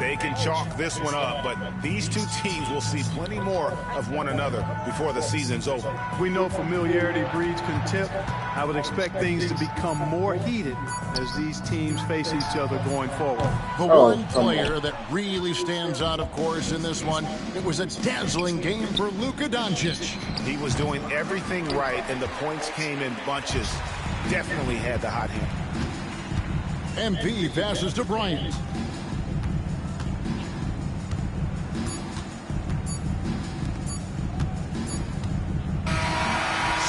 They can chalk this one up, but these two teams will see plenty more of one another before the season's over. We know familiarity breeds contempt. I would expect things to become more heated as these teams face each other going forward. The one player that really stands out, of course, in this one, it was a dazzling game for Luka Doncic. He was doing everything right, and the points came in bunches. Definitely had the hot hand. MP passes to Bryant.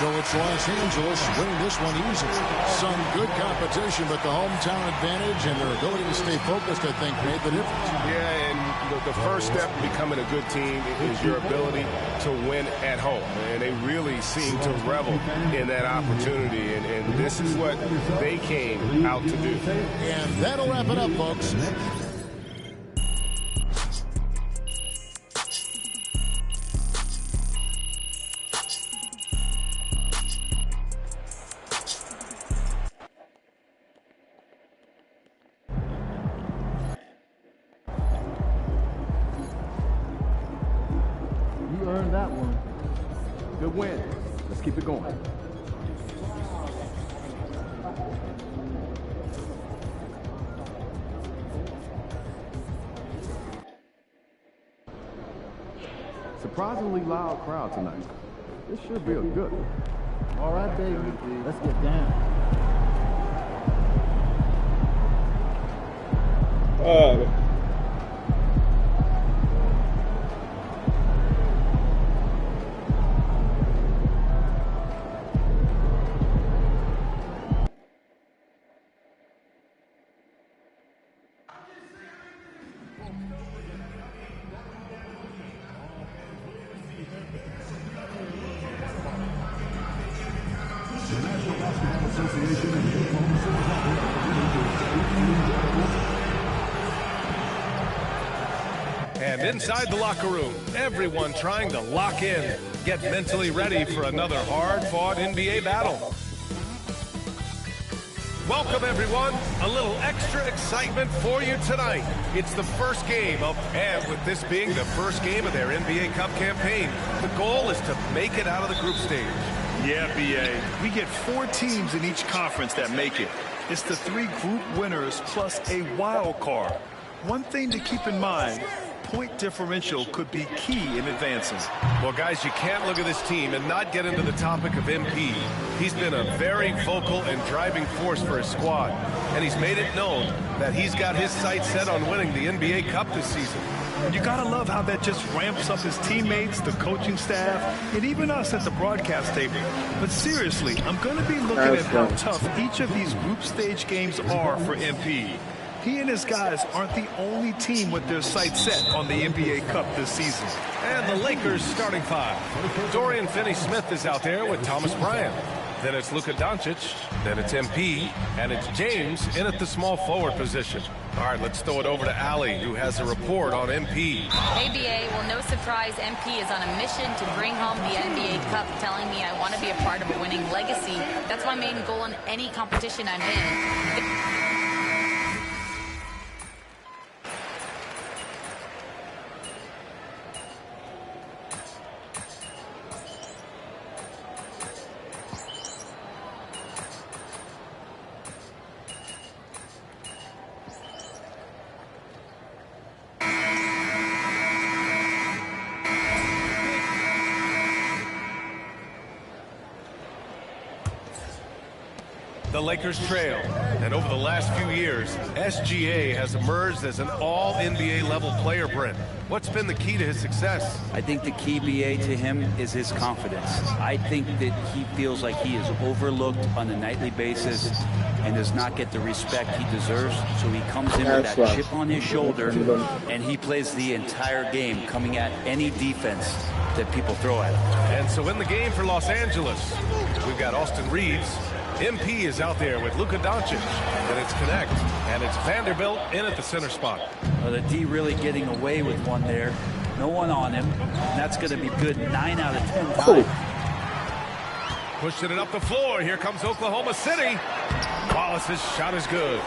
So it's Los Angeles winning this one easily. Some good competition, but the hometown advantage and their ability to stay focused, I think, made the difference. Yeah, and the first step in becoming a good team is your ability to win at home. And they really seem to revel in that opportunity. And this is what they came out to do. And that'll wrap it up, folks. You earned that one. Good win. Let's keep it going. Surprisingly loud crowd tonight. This should be a good one. All right, baby. Let's get down. And inside the locker room, everyone trying to lock in, get mentally ready for another hard-fought NBA battle. Welcome, everyone. A little extra excitement for you tonight. It's the first game of, and with this being the first game of their NBA Cup campaign, the goal is to make it out of the group stage. Yeah, B.A. We get 4 teams in each conference that make it. It's the 3 group winners plus a wild card. One thing to keep in mind, point differential could be key in advancing. Well, guys, you can't look at this team and not get into the topic of MP. He's been a very vocal and driving force for his squad, and he's made it known that he's got his sights set on winning the NBA Cup this season. You gotta love how that just ramps up his teammates, the coaching staff, and even us at the broadcast table. But seriously, I'm gonna be looking at how tough each of these group stage games are for MP. He and his guys aren't the only team with their sights set on the NBA Cup this season. And the Lakers starting 5. Dorian Finney-Smith is out there with Thomas Bryant. Then it's Luka Doncic. Then it's MP. And it's James in at the small forward position. All right, let's throw it over to Allie, who has a report on MP. Hey, BA. Well, no surprise, MP is on a mission to bring home the NBA Cup, telling me I want to be a part of a winning legacy. That's my main goal in any competition I'm in. The Lakers trail, and over the last few years, SGA has emerged as an all-NBA level player, Brent. What's been the key to his success? I think the key, BA, to him is his confidence. I think that he feels like he is overlooked on a nightly basis and does not get the respect he deserves, so he comes in with that chip on his shoulder, and he plays the entire game, coming at any defense that people throw at him. And so in the game for Los Angeles, we've got Austin Reeves. MP is out there with Luka Doncic, and it's Connect, and it's Vanderbilt in at the center spot. Well, the D really getting away with one there. No one on him. And that's going to be good 9 out of 10 times. Pushing it up the floor. Here comes Oklahoma City. Wallace's shot is good.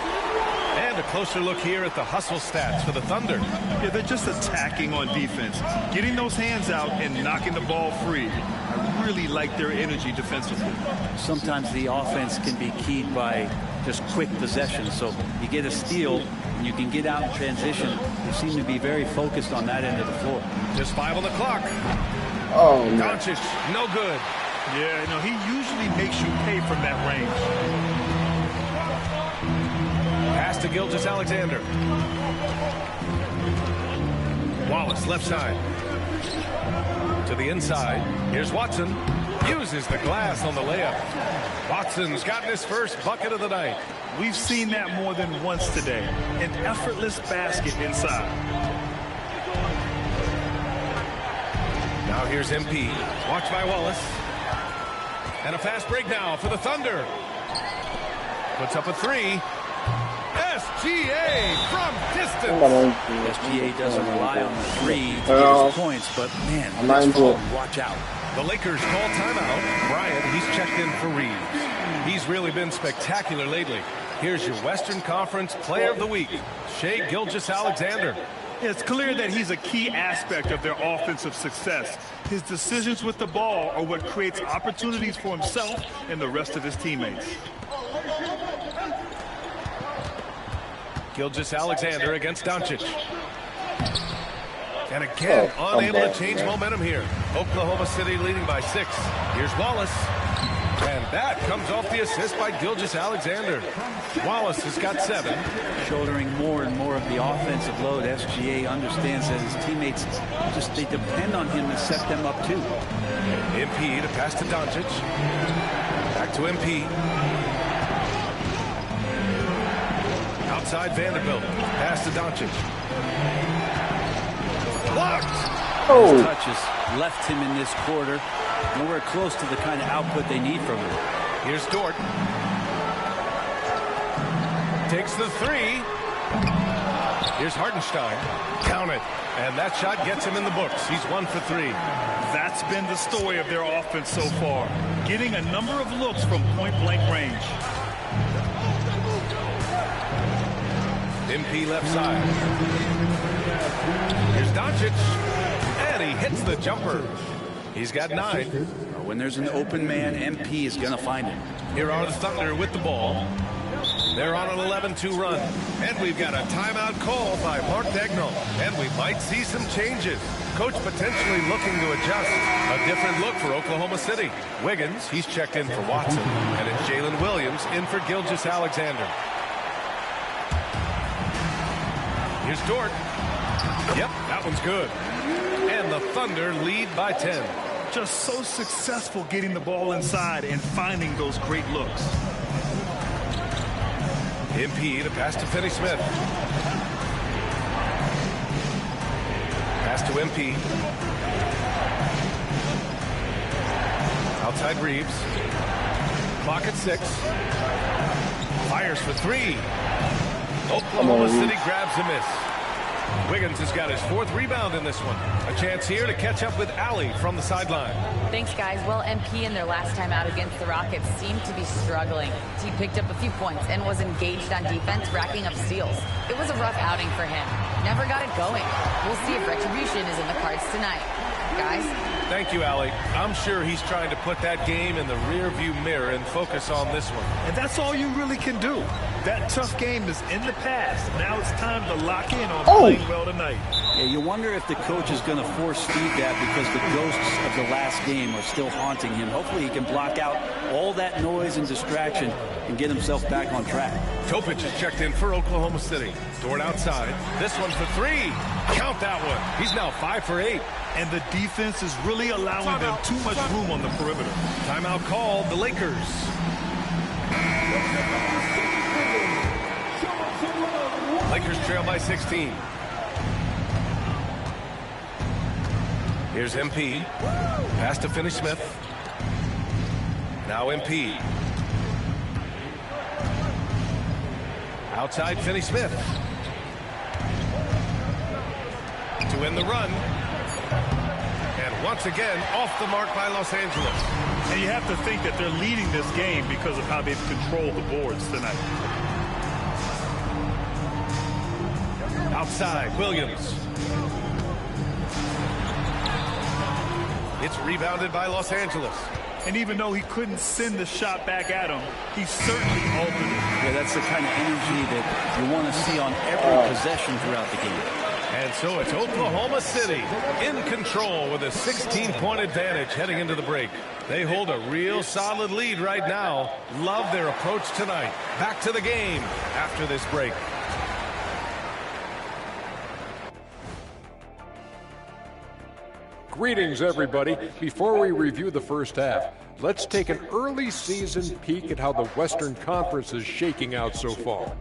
And a closer look here at the hustle stats for the Thunder. Yeah, they're just attacking on defense, getting those hands out and knocking the ball free. I really like their energy defensively. Sometimes the offense can be keyed by just quick possession. So you get a steal and you can get out in transition. They seem to be very focused on that end of the floor. Just 5 on the clock. Oh, no. Doncic, no good. Yeah, no, he usually makes you pay from that range. Pass to Gilgeous-Alexander. Wallace, left side. To the inside. Here's Watson. Uses the glass on the layup. Watson's gotten his first bucket of the night. We've seen that more than once today. An effortless basket inside. Now here's MP. Watched by Wallace. And a fast break now for the Thunder. Puts up a 3. SGA from distance. SGA doesn't rely on the 3 to get his points, but man, watch out. The Lakers call timeout. Bryant, he's checked in for Reeves. He's really been spectacular lately. Here's your Western Conference Player of the Week, Shai Gilgeous-Alexander. It's clear that he's a key aspect of their offensive success. His decisions with the ball are what creates opportunities for himself and the rest of his teammates. Gilgeous-Alexander against Doncic. And again, unable to change momentum here. Oklahoma City leading by 6. Here's Wallace. And that comes off the assist by Gilgeous-Alexander. Wallace has got 7. Shouldering more and more of the offensive load. SGA understands that his teammates they depend on him to set them up too. MP to pass to Doncic. Back to MP. Outside Vanderbilt. Pass to Doncic. Blocked. His touches left him in this quarter. Nowhere close to the kind of output they need from him. Here's Dort. Takes the 3. Here's Hartenstein. Count it. And that shot gets him in the books. He's 1 for 3. That's been the story of their offense so far. Getting a number of looks from point-blank range. MP left side. Here's Doncic. And he hits the jumper. He's got 9. When there's an open man, MP is going to find him. Here are the Thunder with the ball. They're on an 11-2 run. And we've got a timeout call by Mark Daigneault. And we might see some changes. Coach potentially looking to adjust. A different look for Oklahoma City. Wiggins, he's checked in for Watson. And it's Jalen Williams in for Gilgeous-Alexander. Here's Dort. Yep, that one's good. And the Thunder lead by 10. Just so successful getting the ball inside and finding those great looks. MP to pass to Finney-Smith. Pass to MP. Outside Reeves. Clock at 6. Fires for 3. Oklahoma City grabs a miss. Wiggins has got his 4th rebound in this one. A chance here to catch up with Allie from the sideline. Thanks, guys. Well, MP in their last time out against the Rockets seemed to be struggling. He picked up a few points and was engaged on defense, racking up steals. It was a rough outing for him. Never got it going. We'll see if retribution is in the cards tonight. Guys? Thank you, Allie. I'm sure he's trying to put that game in the rearview mirror and focus on this one. And that's all you really can do. That tough game is in the past. Now it's time to lock in on playing well tonight. Yeah, you wonder if the coach is going to force feed that because the ghosts of the last game are still haunting him. Hopefully he can block out all that noise and distraction and get himself back on track. Topic is checked in for Oklahoma City. Dort outside. This one for 3. Count that one. He's now 5 for 8. And the defense is really allowing them too much room on the perimeter. Timeout called, the Lakers. Lakers trail by 16. Here's MP. Pass to Finney-Smith. Now MP. Outside Finney-Smith. To win the run. And once again, off the mark by Los Angeles. And you have to think that they're leading this game because of how they've controlled the boards tonight. Outside, Williams. It's rebounded by Los Angeles. And even though he couldn't send the shot back at him, he certainly altered it. Yeah, that's the kind of energy that you want to see on every possession throughout the game. And so it's Oklahoma City in control with a 16-point advantage heading into the break. They hold a real solid lead right now. Love their approach tonight. Back to the game after this break. Greetings, everybody. Before we review the first half, let's take an early season peek at how the Western Conference is shaking out so far.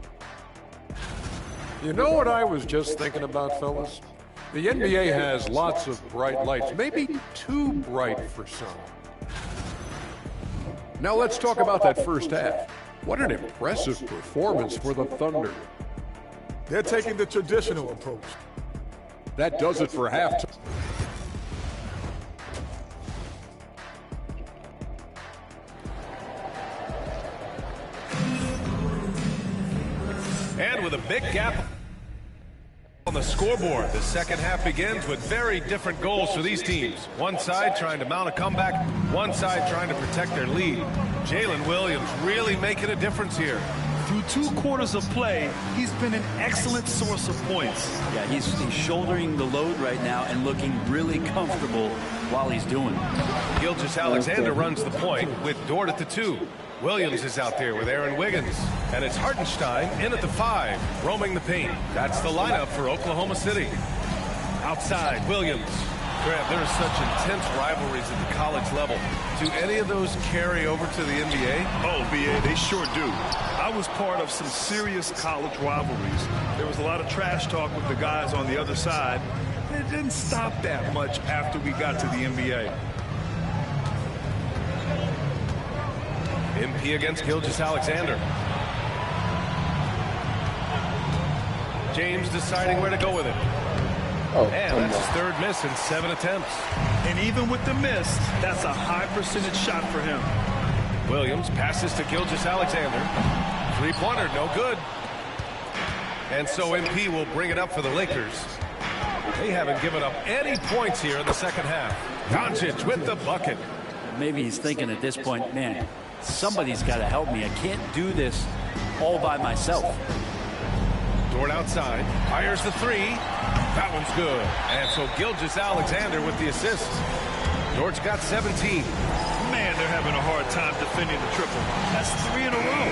You know what I was just thinking about, fellas? The NBA has lots of bright lights, maybe too bright for some. Now let's talk about that first half. What an impressive performance for the Thunder. They're taking the traditional approach. That does it for halftime. And with a big gap on the scoreboard, the second half begins with very different goals for these teams. One side trying to mount a comeback, one side trying to protect their lead. Jalen Williams really making a difference here. Through 2 quarters of play, he's been an excellent source of points. Yeah, he's shouldering the load right now and looking really comfortable while he's doing it. Gilgeous-Alexander runs the point with Dort at the 2. Williams is out there with Aaron Wiggins. And it's Hartenstein in at the 5, roaming the paint. That's the lineup for Oklahoma City. Outside, Williams. Grant, there are such intense rivalries at the college level. Do any of those carry over to the NBA? Oh, BA, they sure do. I was part of some serious college rivalries. There was a lot of trash talk with the guys on the other side. It didn't stop that much after we got to the NBA. MP against Gilgeous-Alexander. James deciding where to go with it. And that's his 3rd miss in 7 attempts. And even with the miss, that's a high percentage shot for him. Williams passes to Gilgeous-Alexander. 3-pointer, no good. And so MP will bring it up for the Lakers. They haven't given up any points here in the second half. Doncic with the bucket. Maybe he's thinking at this point, man, somebody's got to help me. I can't do this all by myself. Dort outside, fires the 3. That one's good. And so Gilgeous-Alexander with the assist. Dort's got 17. Man, they're having a hard time defending the triple. That's 3 in a row.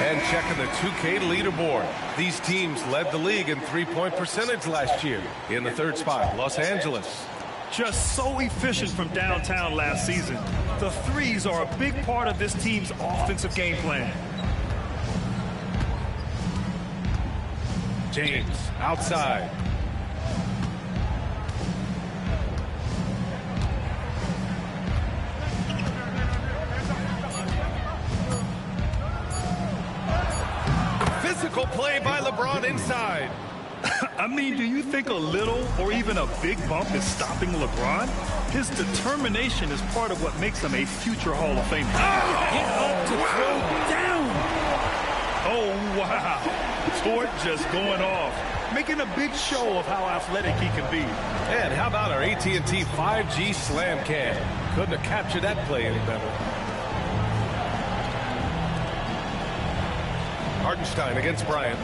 And checking the 2K leaderboard. These teams led the league in 3-point percentage last year. In the 3rd spot, Los Angeles. Just so efficient from downtown last season. The 3s are a big part of this team's offensive game plan. James outside. Physical play by LeBron inside. I mean, do you think a little or even a big bump is stopping LeBron? His determination is part of what makes him a future Hall of Famer. Get up to throw down. Oh, wow. Dort just going off, making a big show of how athletic he can be. And how about our AT&T 5G slam cam? Couldn't have captured that play any better. Hartenstein against Bryant.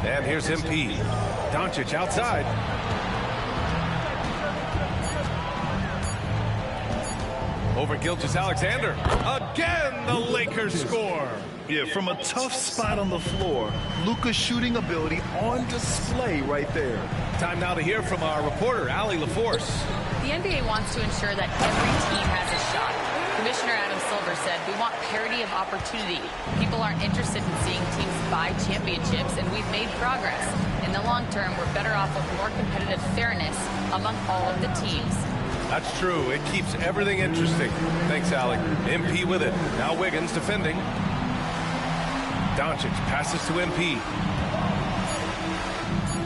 And here's MP. Doncic outside. Over Gilgeous-Alexander. Again, the Lakers score. Yeah, from a tough spot on the floor, Luka's shooting ability on display right there. Time now to hear from our reporter, Allie LaForce. The NBA wants to ensure that every team has a shot. Commissioner Adam Silver said, we want parity of opportunity. People aren't interested in seeing teams buy championships, and we've made progress. In the long term, we're better off with more competitive fairness among all of the teams. That's true. It keeps everything interesting. Thanks, Allie. MP with it. Now Wiggins defending. Doncic passes to MP.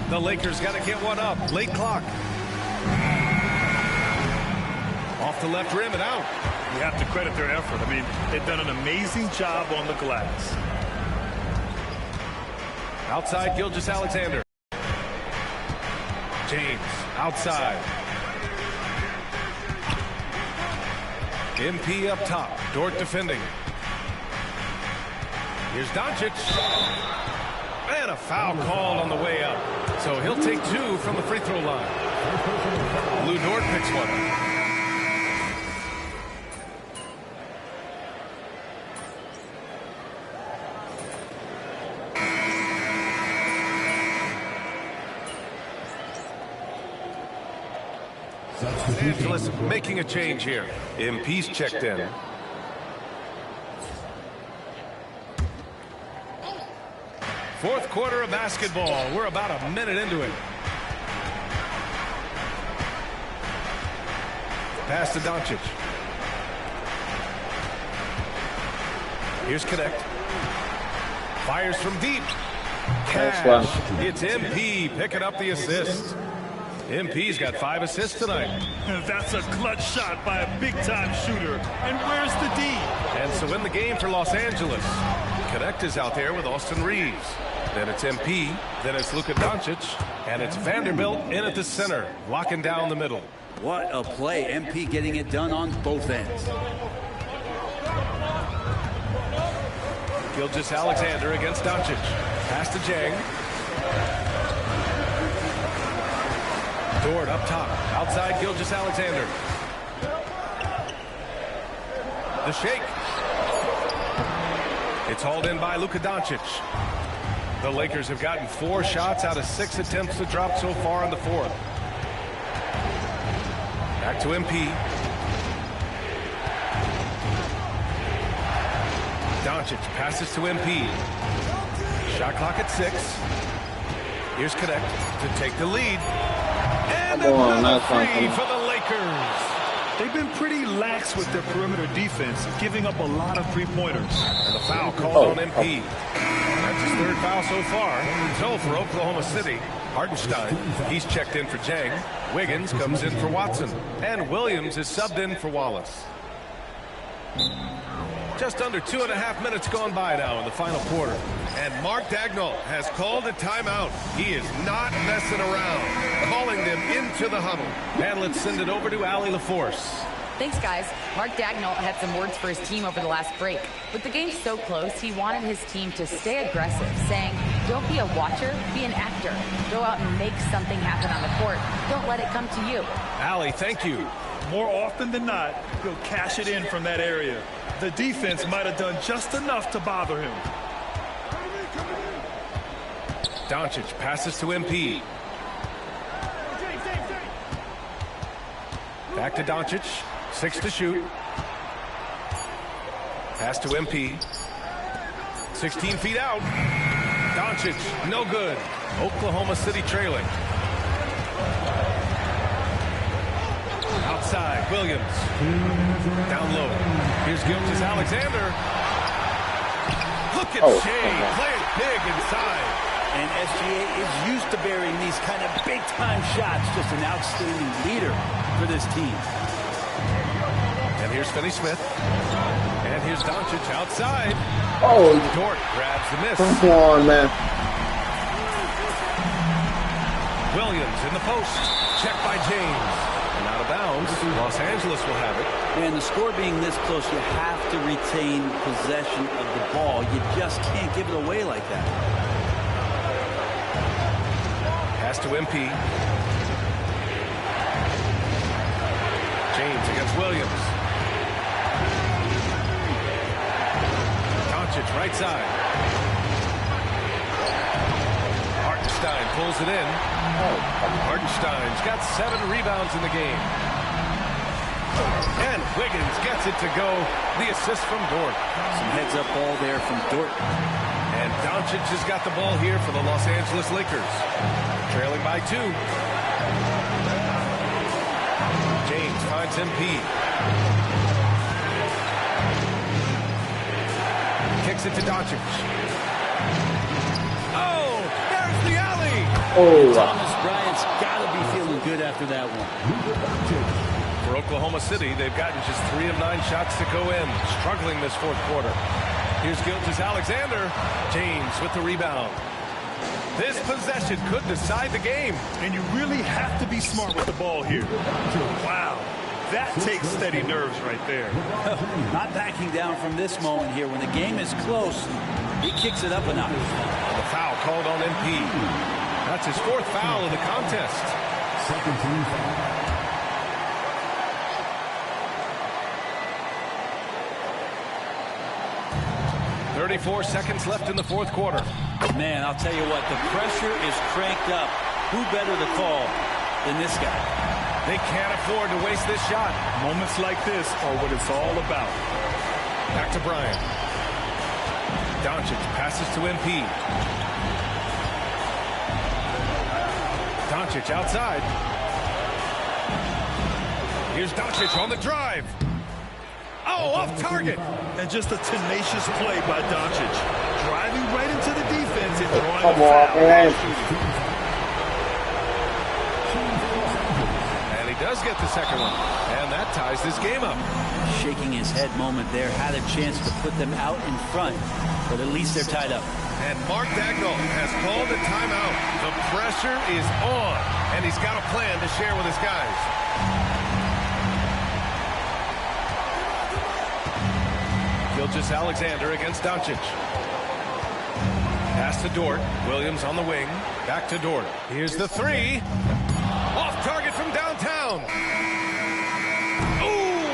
The Lakers got to get one up. Late clock. Off the left rim and out. You have to credit their effort. I mean, they've done an amazing job on the glass. Outside, Gilgeous-Alexander. James, outside. MP up top. Dort defending. Here's Doncic. And a foul called on the way up. So he'll take 2 from the free throw line. Lou Dort picks one. Los Angeles making a change here. MP's checked in. Fourth quarter of basketball. We're about a minute into it. Pass to Doncic. Here's Connect. Fires from deep. Cash. It's MP picking up the assist. MP's got 5 assists tonight. That's a clutch shot by a big-time shooter. And where's the D? And so in the game for Los Angeles, Connect is out there with Austin Reeves. Then it's MP, then it's Luka Doncic, and it's Vanderbilt in at the center, locking down the middle. What a play. MP getting it done on both ends. Gilgeous-Alexander against Doncic. Pass to Jang. Dort up top. Outside Gilgeous-Alexander. The shake. It's hauled in by Luka Doncic. The Lakers have gotten 4 shots out of 6 attempts to drop so far in the fourth. Back to MP. Doncic passes to MP. Shot clock at 6. Here's Connect to take the lead. And another three for the Lakers. They've been pretty lax with their perimeter defense, giving up a lot of three-pointers. And the foul called on MP. That's his 3rd foul so far. So for Oklahoma City, Hartenstein, he's checked in for Jang. Wiggins comes in for Watson. And Williams is subbed in for Wallace. Just under 2.5 minutes gone by now in the final quarter. And Mark Daigneault has called a timeout. He is not messing around. Calling them into the huddle. And let's send it over to Allie LaForce. Thanks, guys. Mark Daigneault had some words for his team over the last break. With the game so close, he wanted his team to stay aggressive, saying, don't be a watcher, be an actor. Go out and make something happen on the court. Don't let it come to you. Allie, thank you. More often than not, he'll cash it in from that area. The defense might have done just enough to bother him. Doncic passes to MP. Back to Doncic. 6 to shoot. Pass to MP. 16 feet out. Doncic, no good. Oklahoma City trailing. Outside, Williams. Down low. Here's Gilgeous-Alexander. Look at Shea playing big inside. And SGA is used to burying these kind of big-time shots. Just an outstanding leader for this team. And here's Finney-Smith. And here's Doncic outside. Dort grabs the miss. Come on, man. Williams in the post. Checked by James. And out of bounds. Los Angeles will have it. And the score being this close, you have to retain possession of the ball. You just can't give it away like that. Pass to MP. James against Williams. Doncic right side. Hartenstein pulls it in. Hartenstein's got 7 rebounds in the game. And Wiggins gets it to go. The assist from Dort. Some heads-up ball there from Dort. And Doncic has got the ball here for the Los Angeles Lakers. Trailing by 2. James finds MP. Kicks it to Doncic. Oh, there's the alley. Thomas Bryant's got to be feeling good after that one. For Oklahoma City, they've gotten just 3 of 9 shots to go in, struggling this fourth quarter. Here's Gilgeous-Alexander. James with the rebound. This possession could decide the game. And you really have to be smart with the ball here. Wow, that takes steady nerves right there. Not backing down from this moment here. When the game is close, he kicks it up a notch. The foul called on MP. That's his 4th foul of the contest. Second team foul. 34 seconds left in the fourth quarter. Man, I'll tell you what, the pressure is cranked up. Who better to call than this guy? They can't afford to waste this shot. Moments like this are what it's all about. Back to Bryant. Doncic passes to MP. Doncic outside. Here's Doncic on the drive. Oh, off target. And just a tenacious play by Doncic. Driving right into the defense and throwing a foul. And he does get the second one. And that ties this game up. Shaking his head moment there. Had a chance to put them out in front. But at least they're tied up. And Mark Dagnall has called a timeout. The pressure is on. And he's got a plan to share with his guys. Gilgeous-Alexander against Doncic. Pass to Dort. Williams on the wing. Back to Dort. Here's the 3. Off target from downtown. Ooh,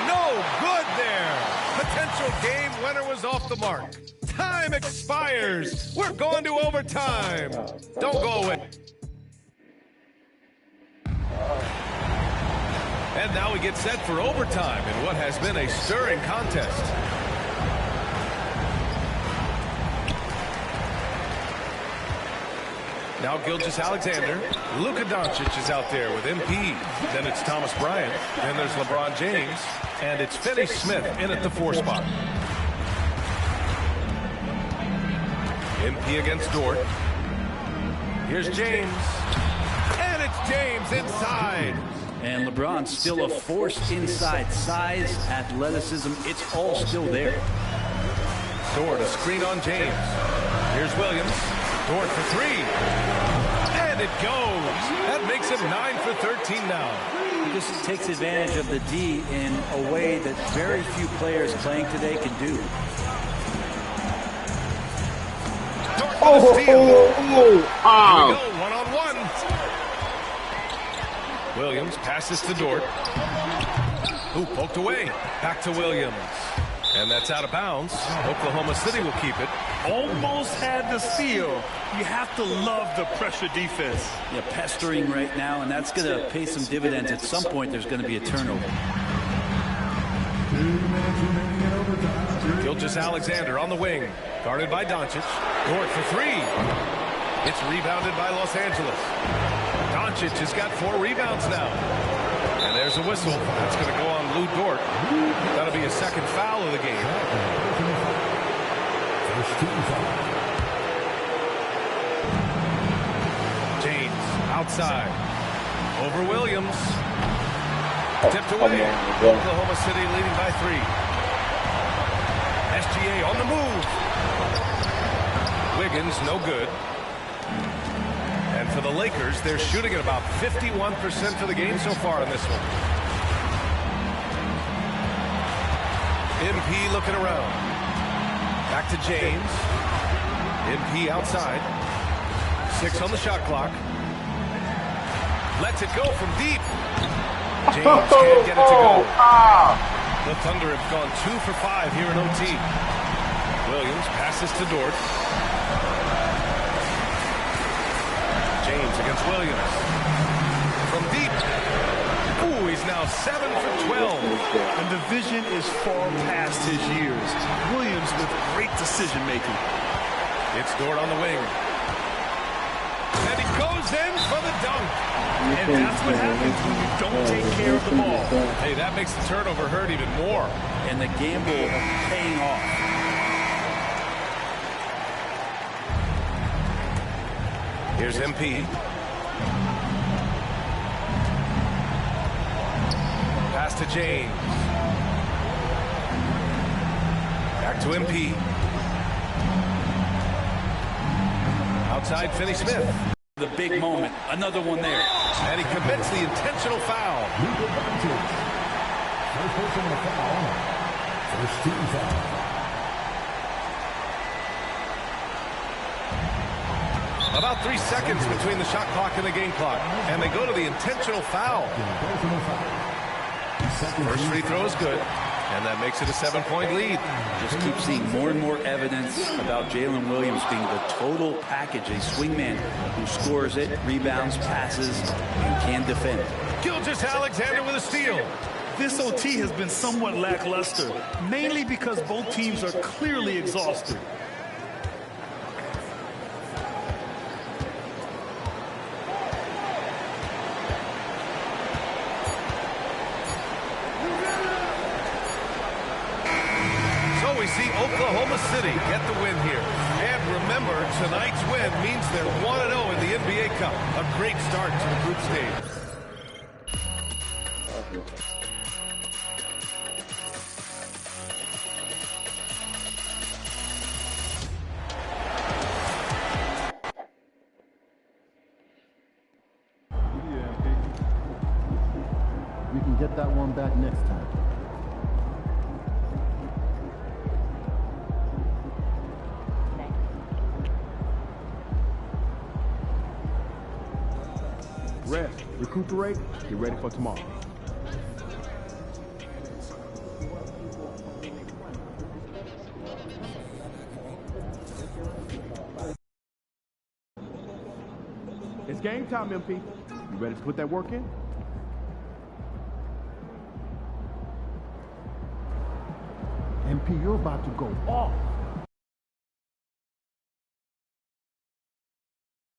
no good there. Potential game winner was off the mark. Time expires. We're going to overtime. Don't go away. And now we get set for overtime in what has been a stirring contest. Now Gilgeous-Alexander. Luka Doncic is out there with MP. Then it's Thomas Bryant. Then there's LeBron James. And it's Finney Smith in at the 4 spot. MP against Dort. Here's James. And it's James inside. And LeBron's still a force inside. Size, athleticism, it's all still there. Dort, a screen on James. Here's Williams. Dort for 3. And it goes. That makes him 9 for 13 now. He just takes advantage of the D in a way that very few players playing today can do. Dort for the steal. Here we go, 1-on-1. Williams passes to Dort. Who poked away. Back to Williams. And that's out of bounds. Oklahoma City will keep it. Almost had the steal. You have to love the pressure defense. Yeah, pestering right now, and that's going to pay some dividends. At some point, there's going to be a turnover. Gilgeous-Alexander on the wing. Guarded by Doncic. Dort for 3. It's rebounded by Los Angeles. Doncic has got 4 rebounds now. And there's a whistle. That's going to go on Lou Dort. That'll be his 2nd foul of the game. James outside. Over Williams. Tipped away. Oklahoma City leading by 3. SGA on the move. Wiggins no good. And for the Lakers, they're shooting at about 51% for the game so far in this one. MP looking around. Back to James. MP outside. 6 on the shot clock. Lets it go from deep. James can't get it to go. The Thunder have gone 2 for 5 here in OT. Williams passes to Dort. James against Williams. From deep. Ooh, he's now 7 for 12. And the vision is far past his years. Williams with great decision making. It's Dort on the wing. And he goes in for the dunk. And that's what happens when you don't take care of the ball. Hey, that makes the turnover hurt even more. And the gamble paying off. Here's MP. to James. Back to MP. Outside Finney-Smith. The big moment. Another one there. And he commits the intentional foul. First personal foul. First team foul. About 3 seconds between the shot clock and the game clock. And they go to the intentional foul. First free throw is good. And that makes it a 7-point lead. Just keep seeing more and more evidence about Jalen Williams being the total package, a swingman who scores it, rebounds, passes, and can defend. Gilgeous-Alexander with a steal. This OT has been somewhat lackluster, mainly because both teams are clearly exhausted. See Oklahoma City get the win here. And remember, tonight's win means they're 1-0 in the NBA Cup. A great start to the group stage. We can get that one back next time. Rest, recuperate, get ready for tomorrow. It's game time, MP. You ready to put that work in? MP, you're about to go off.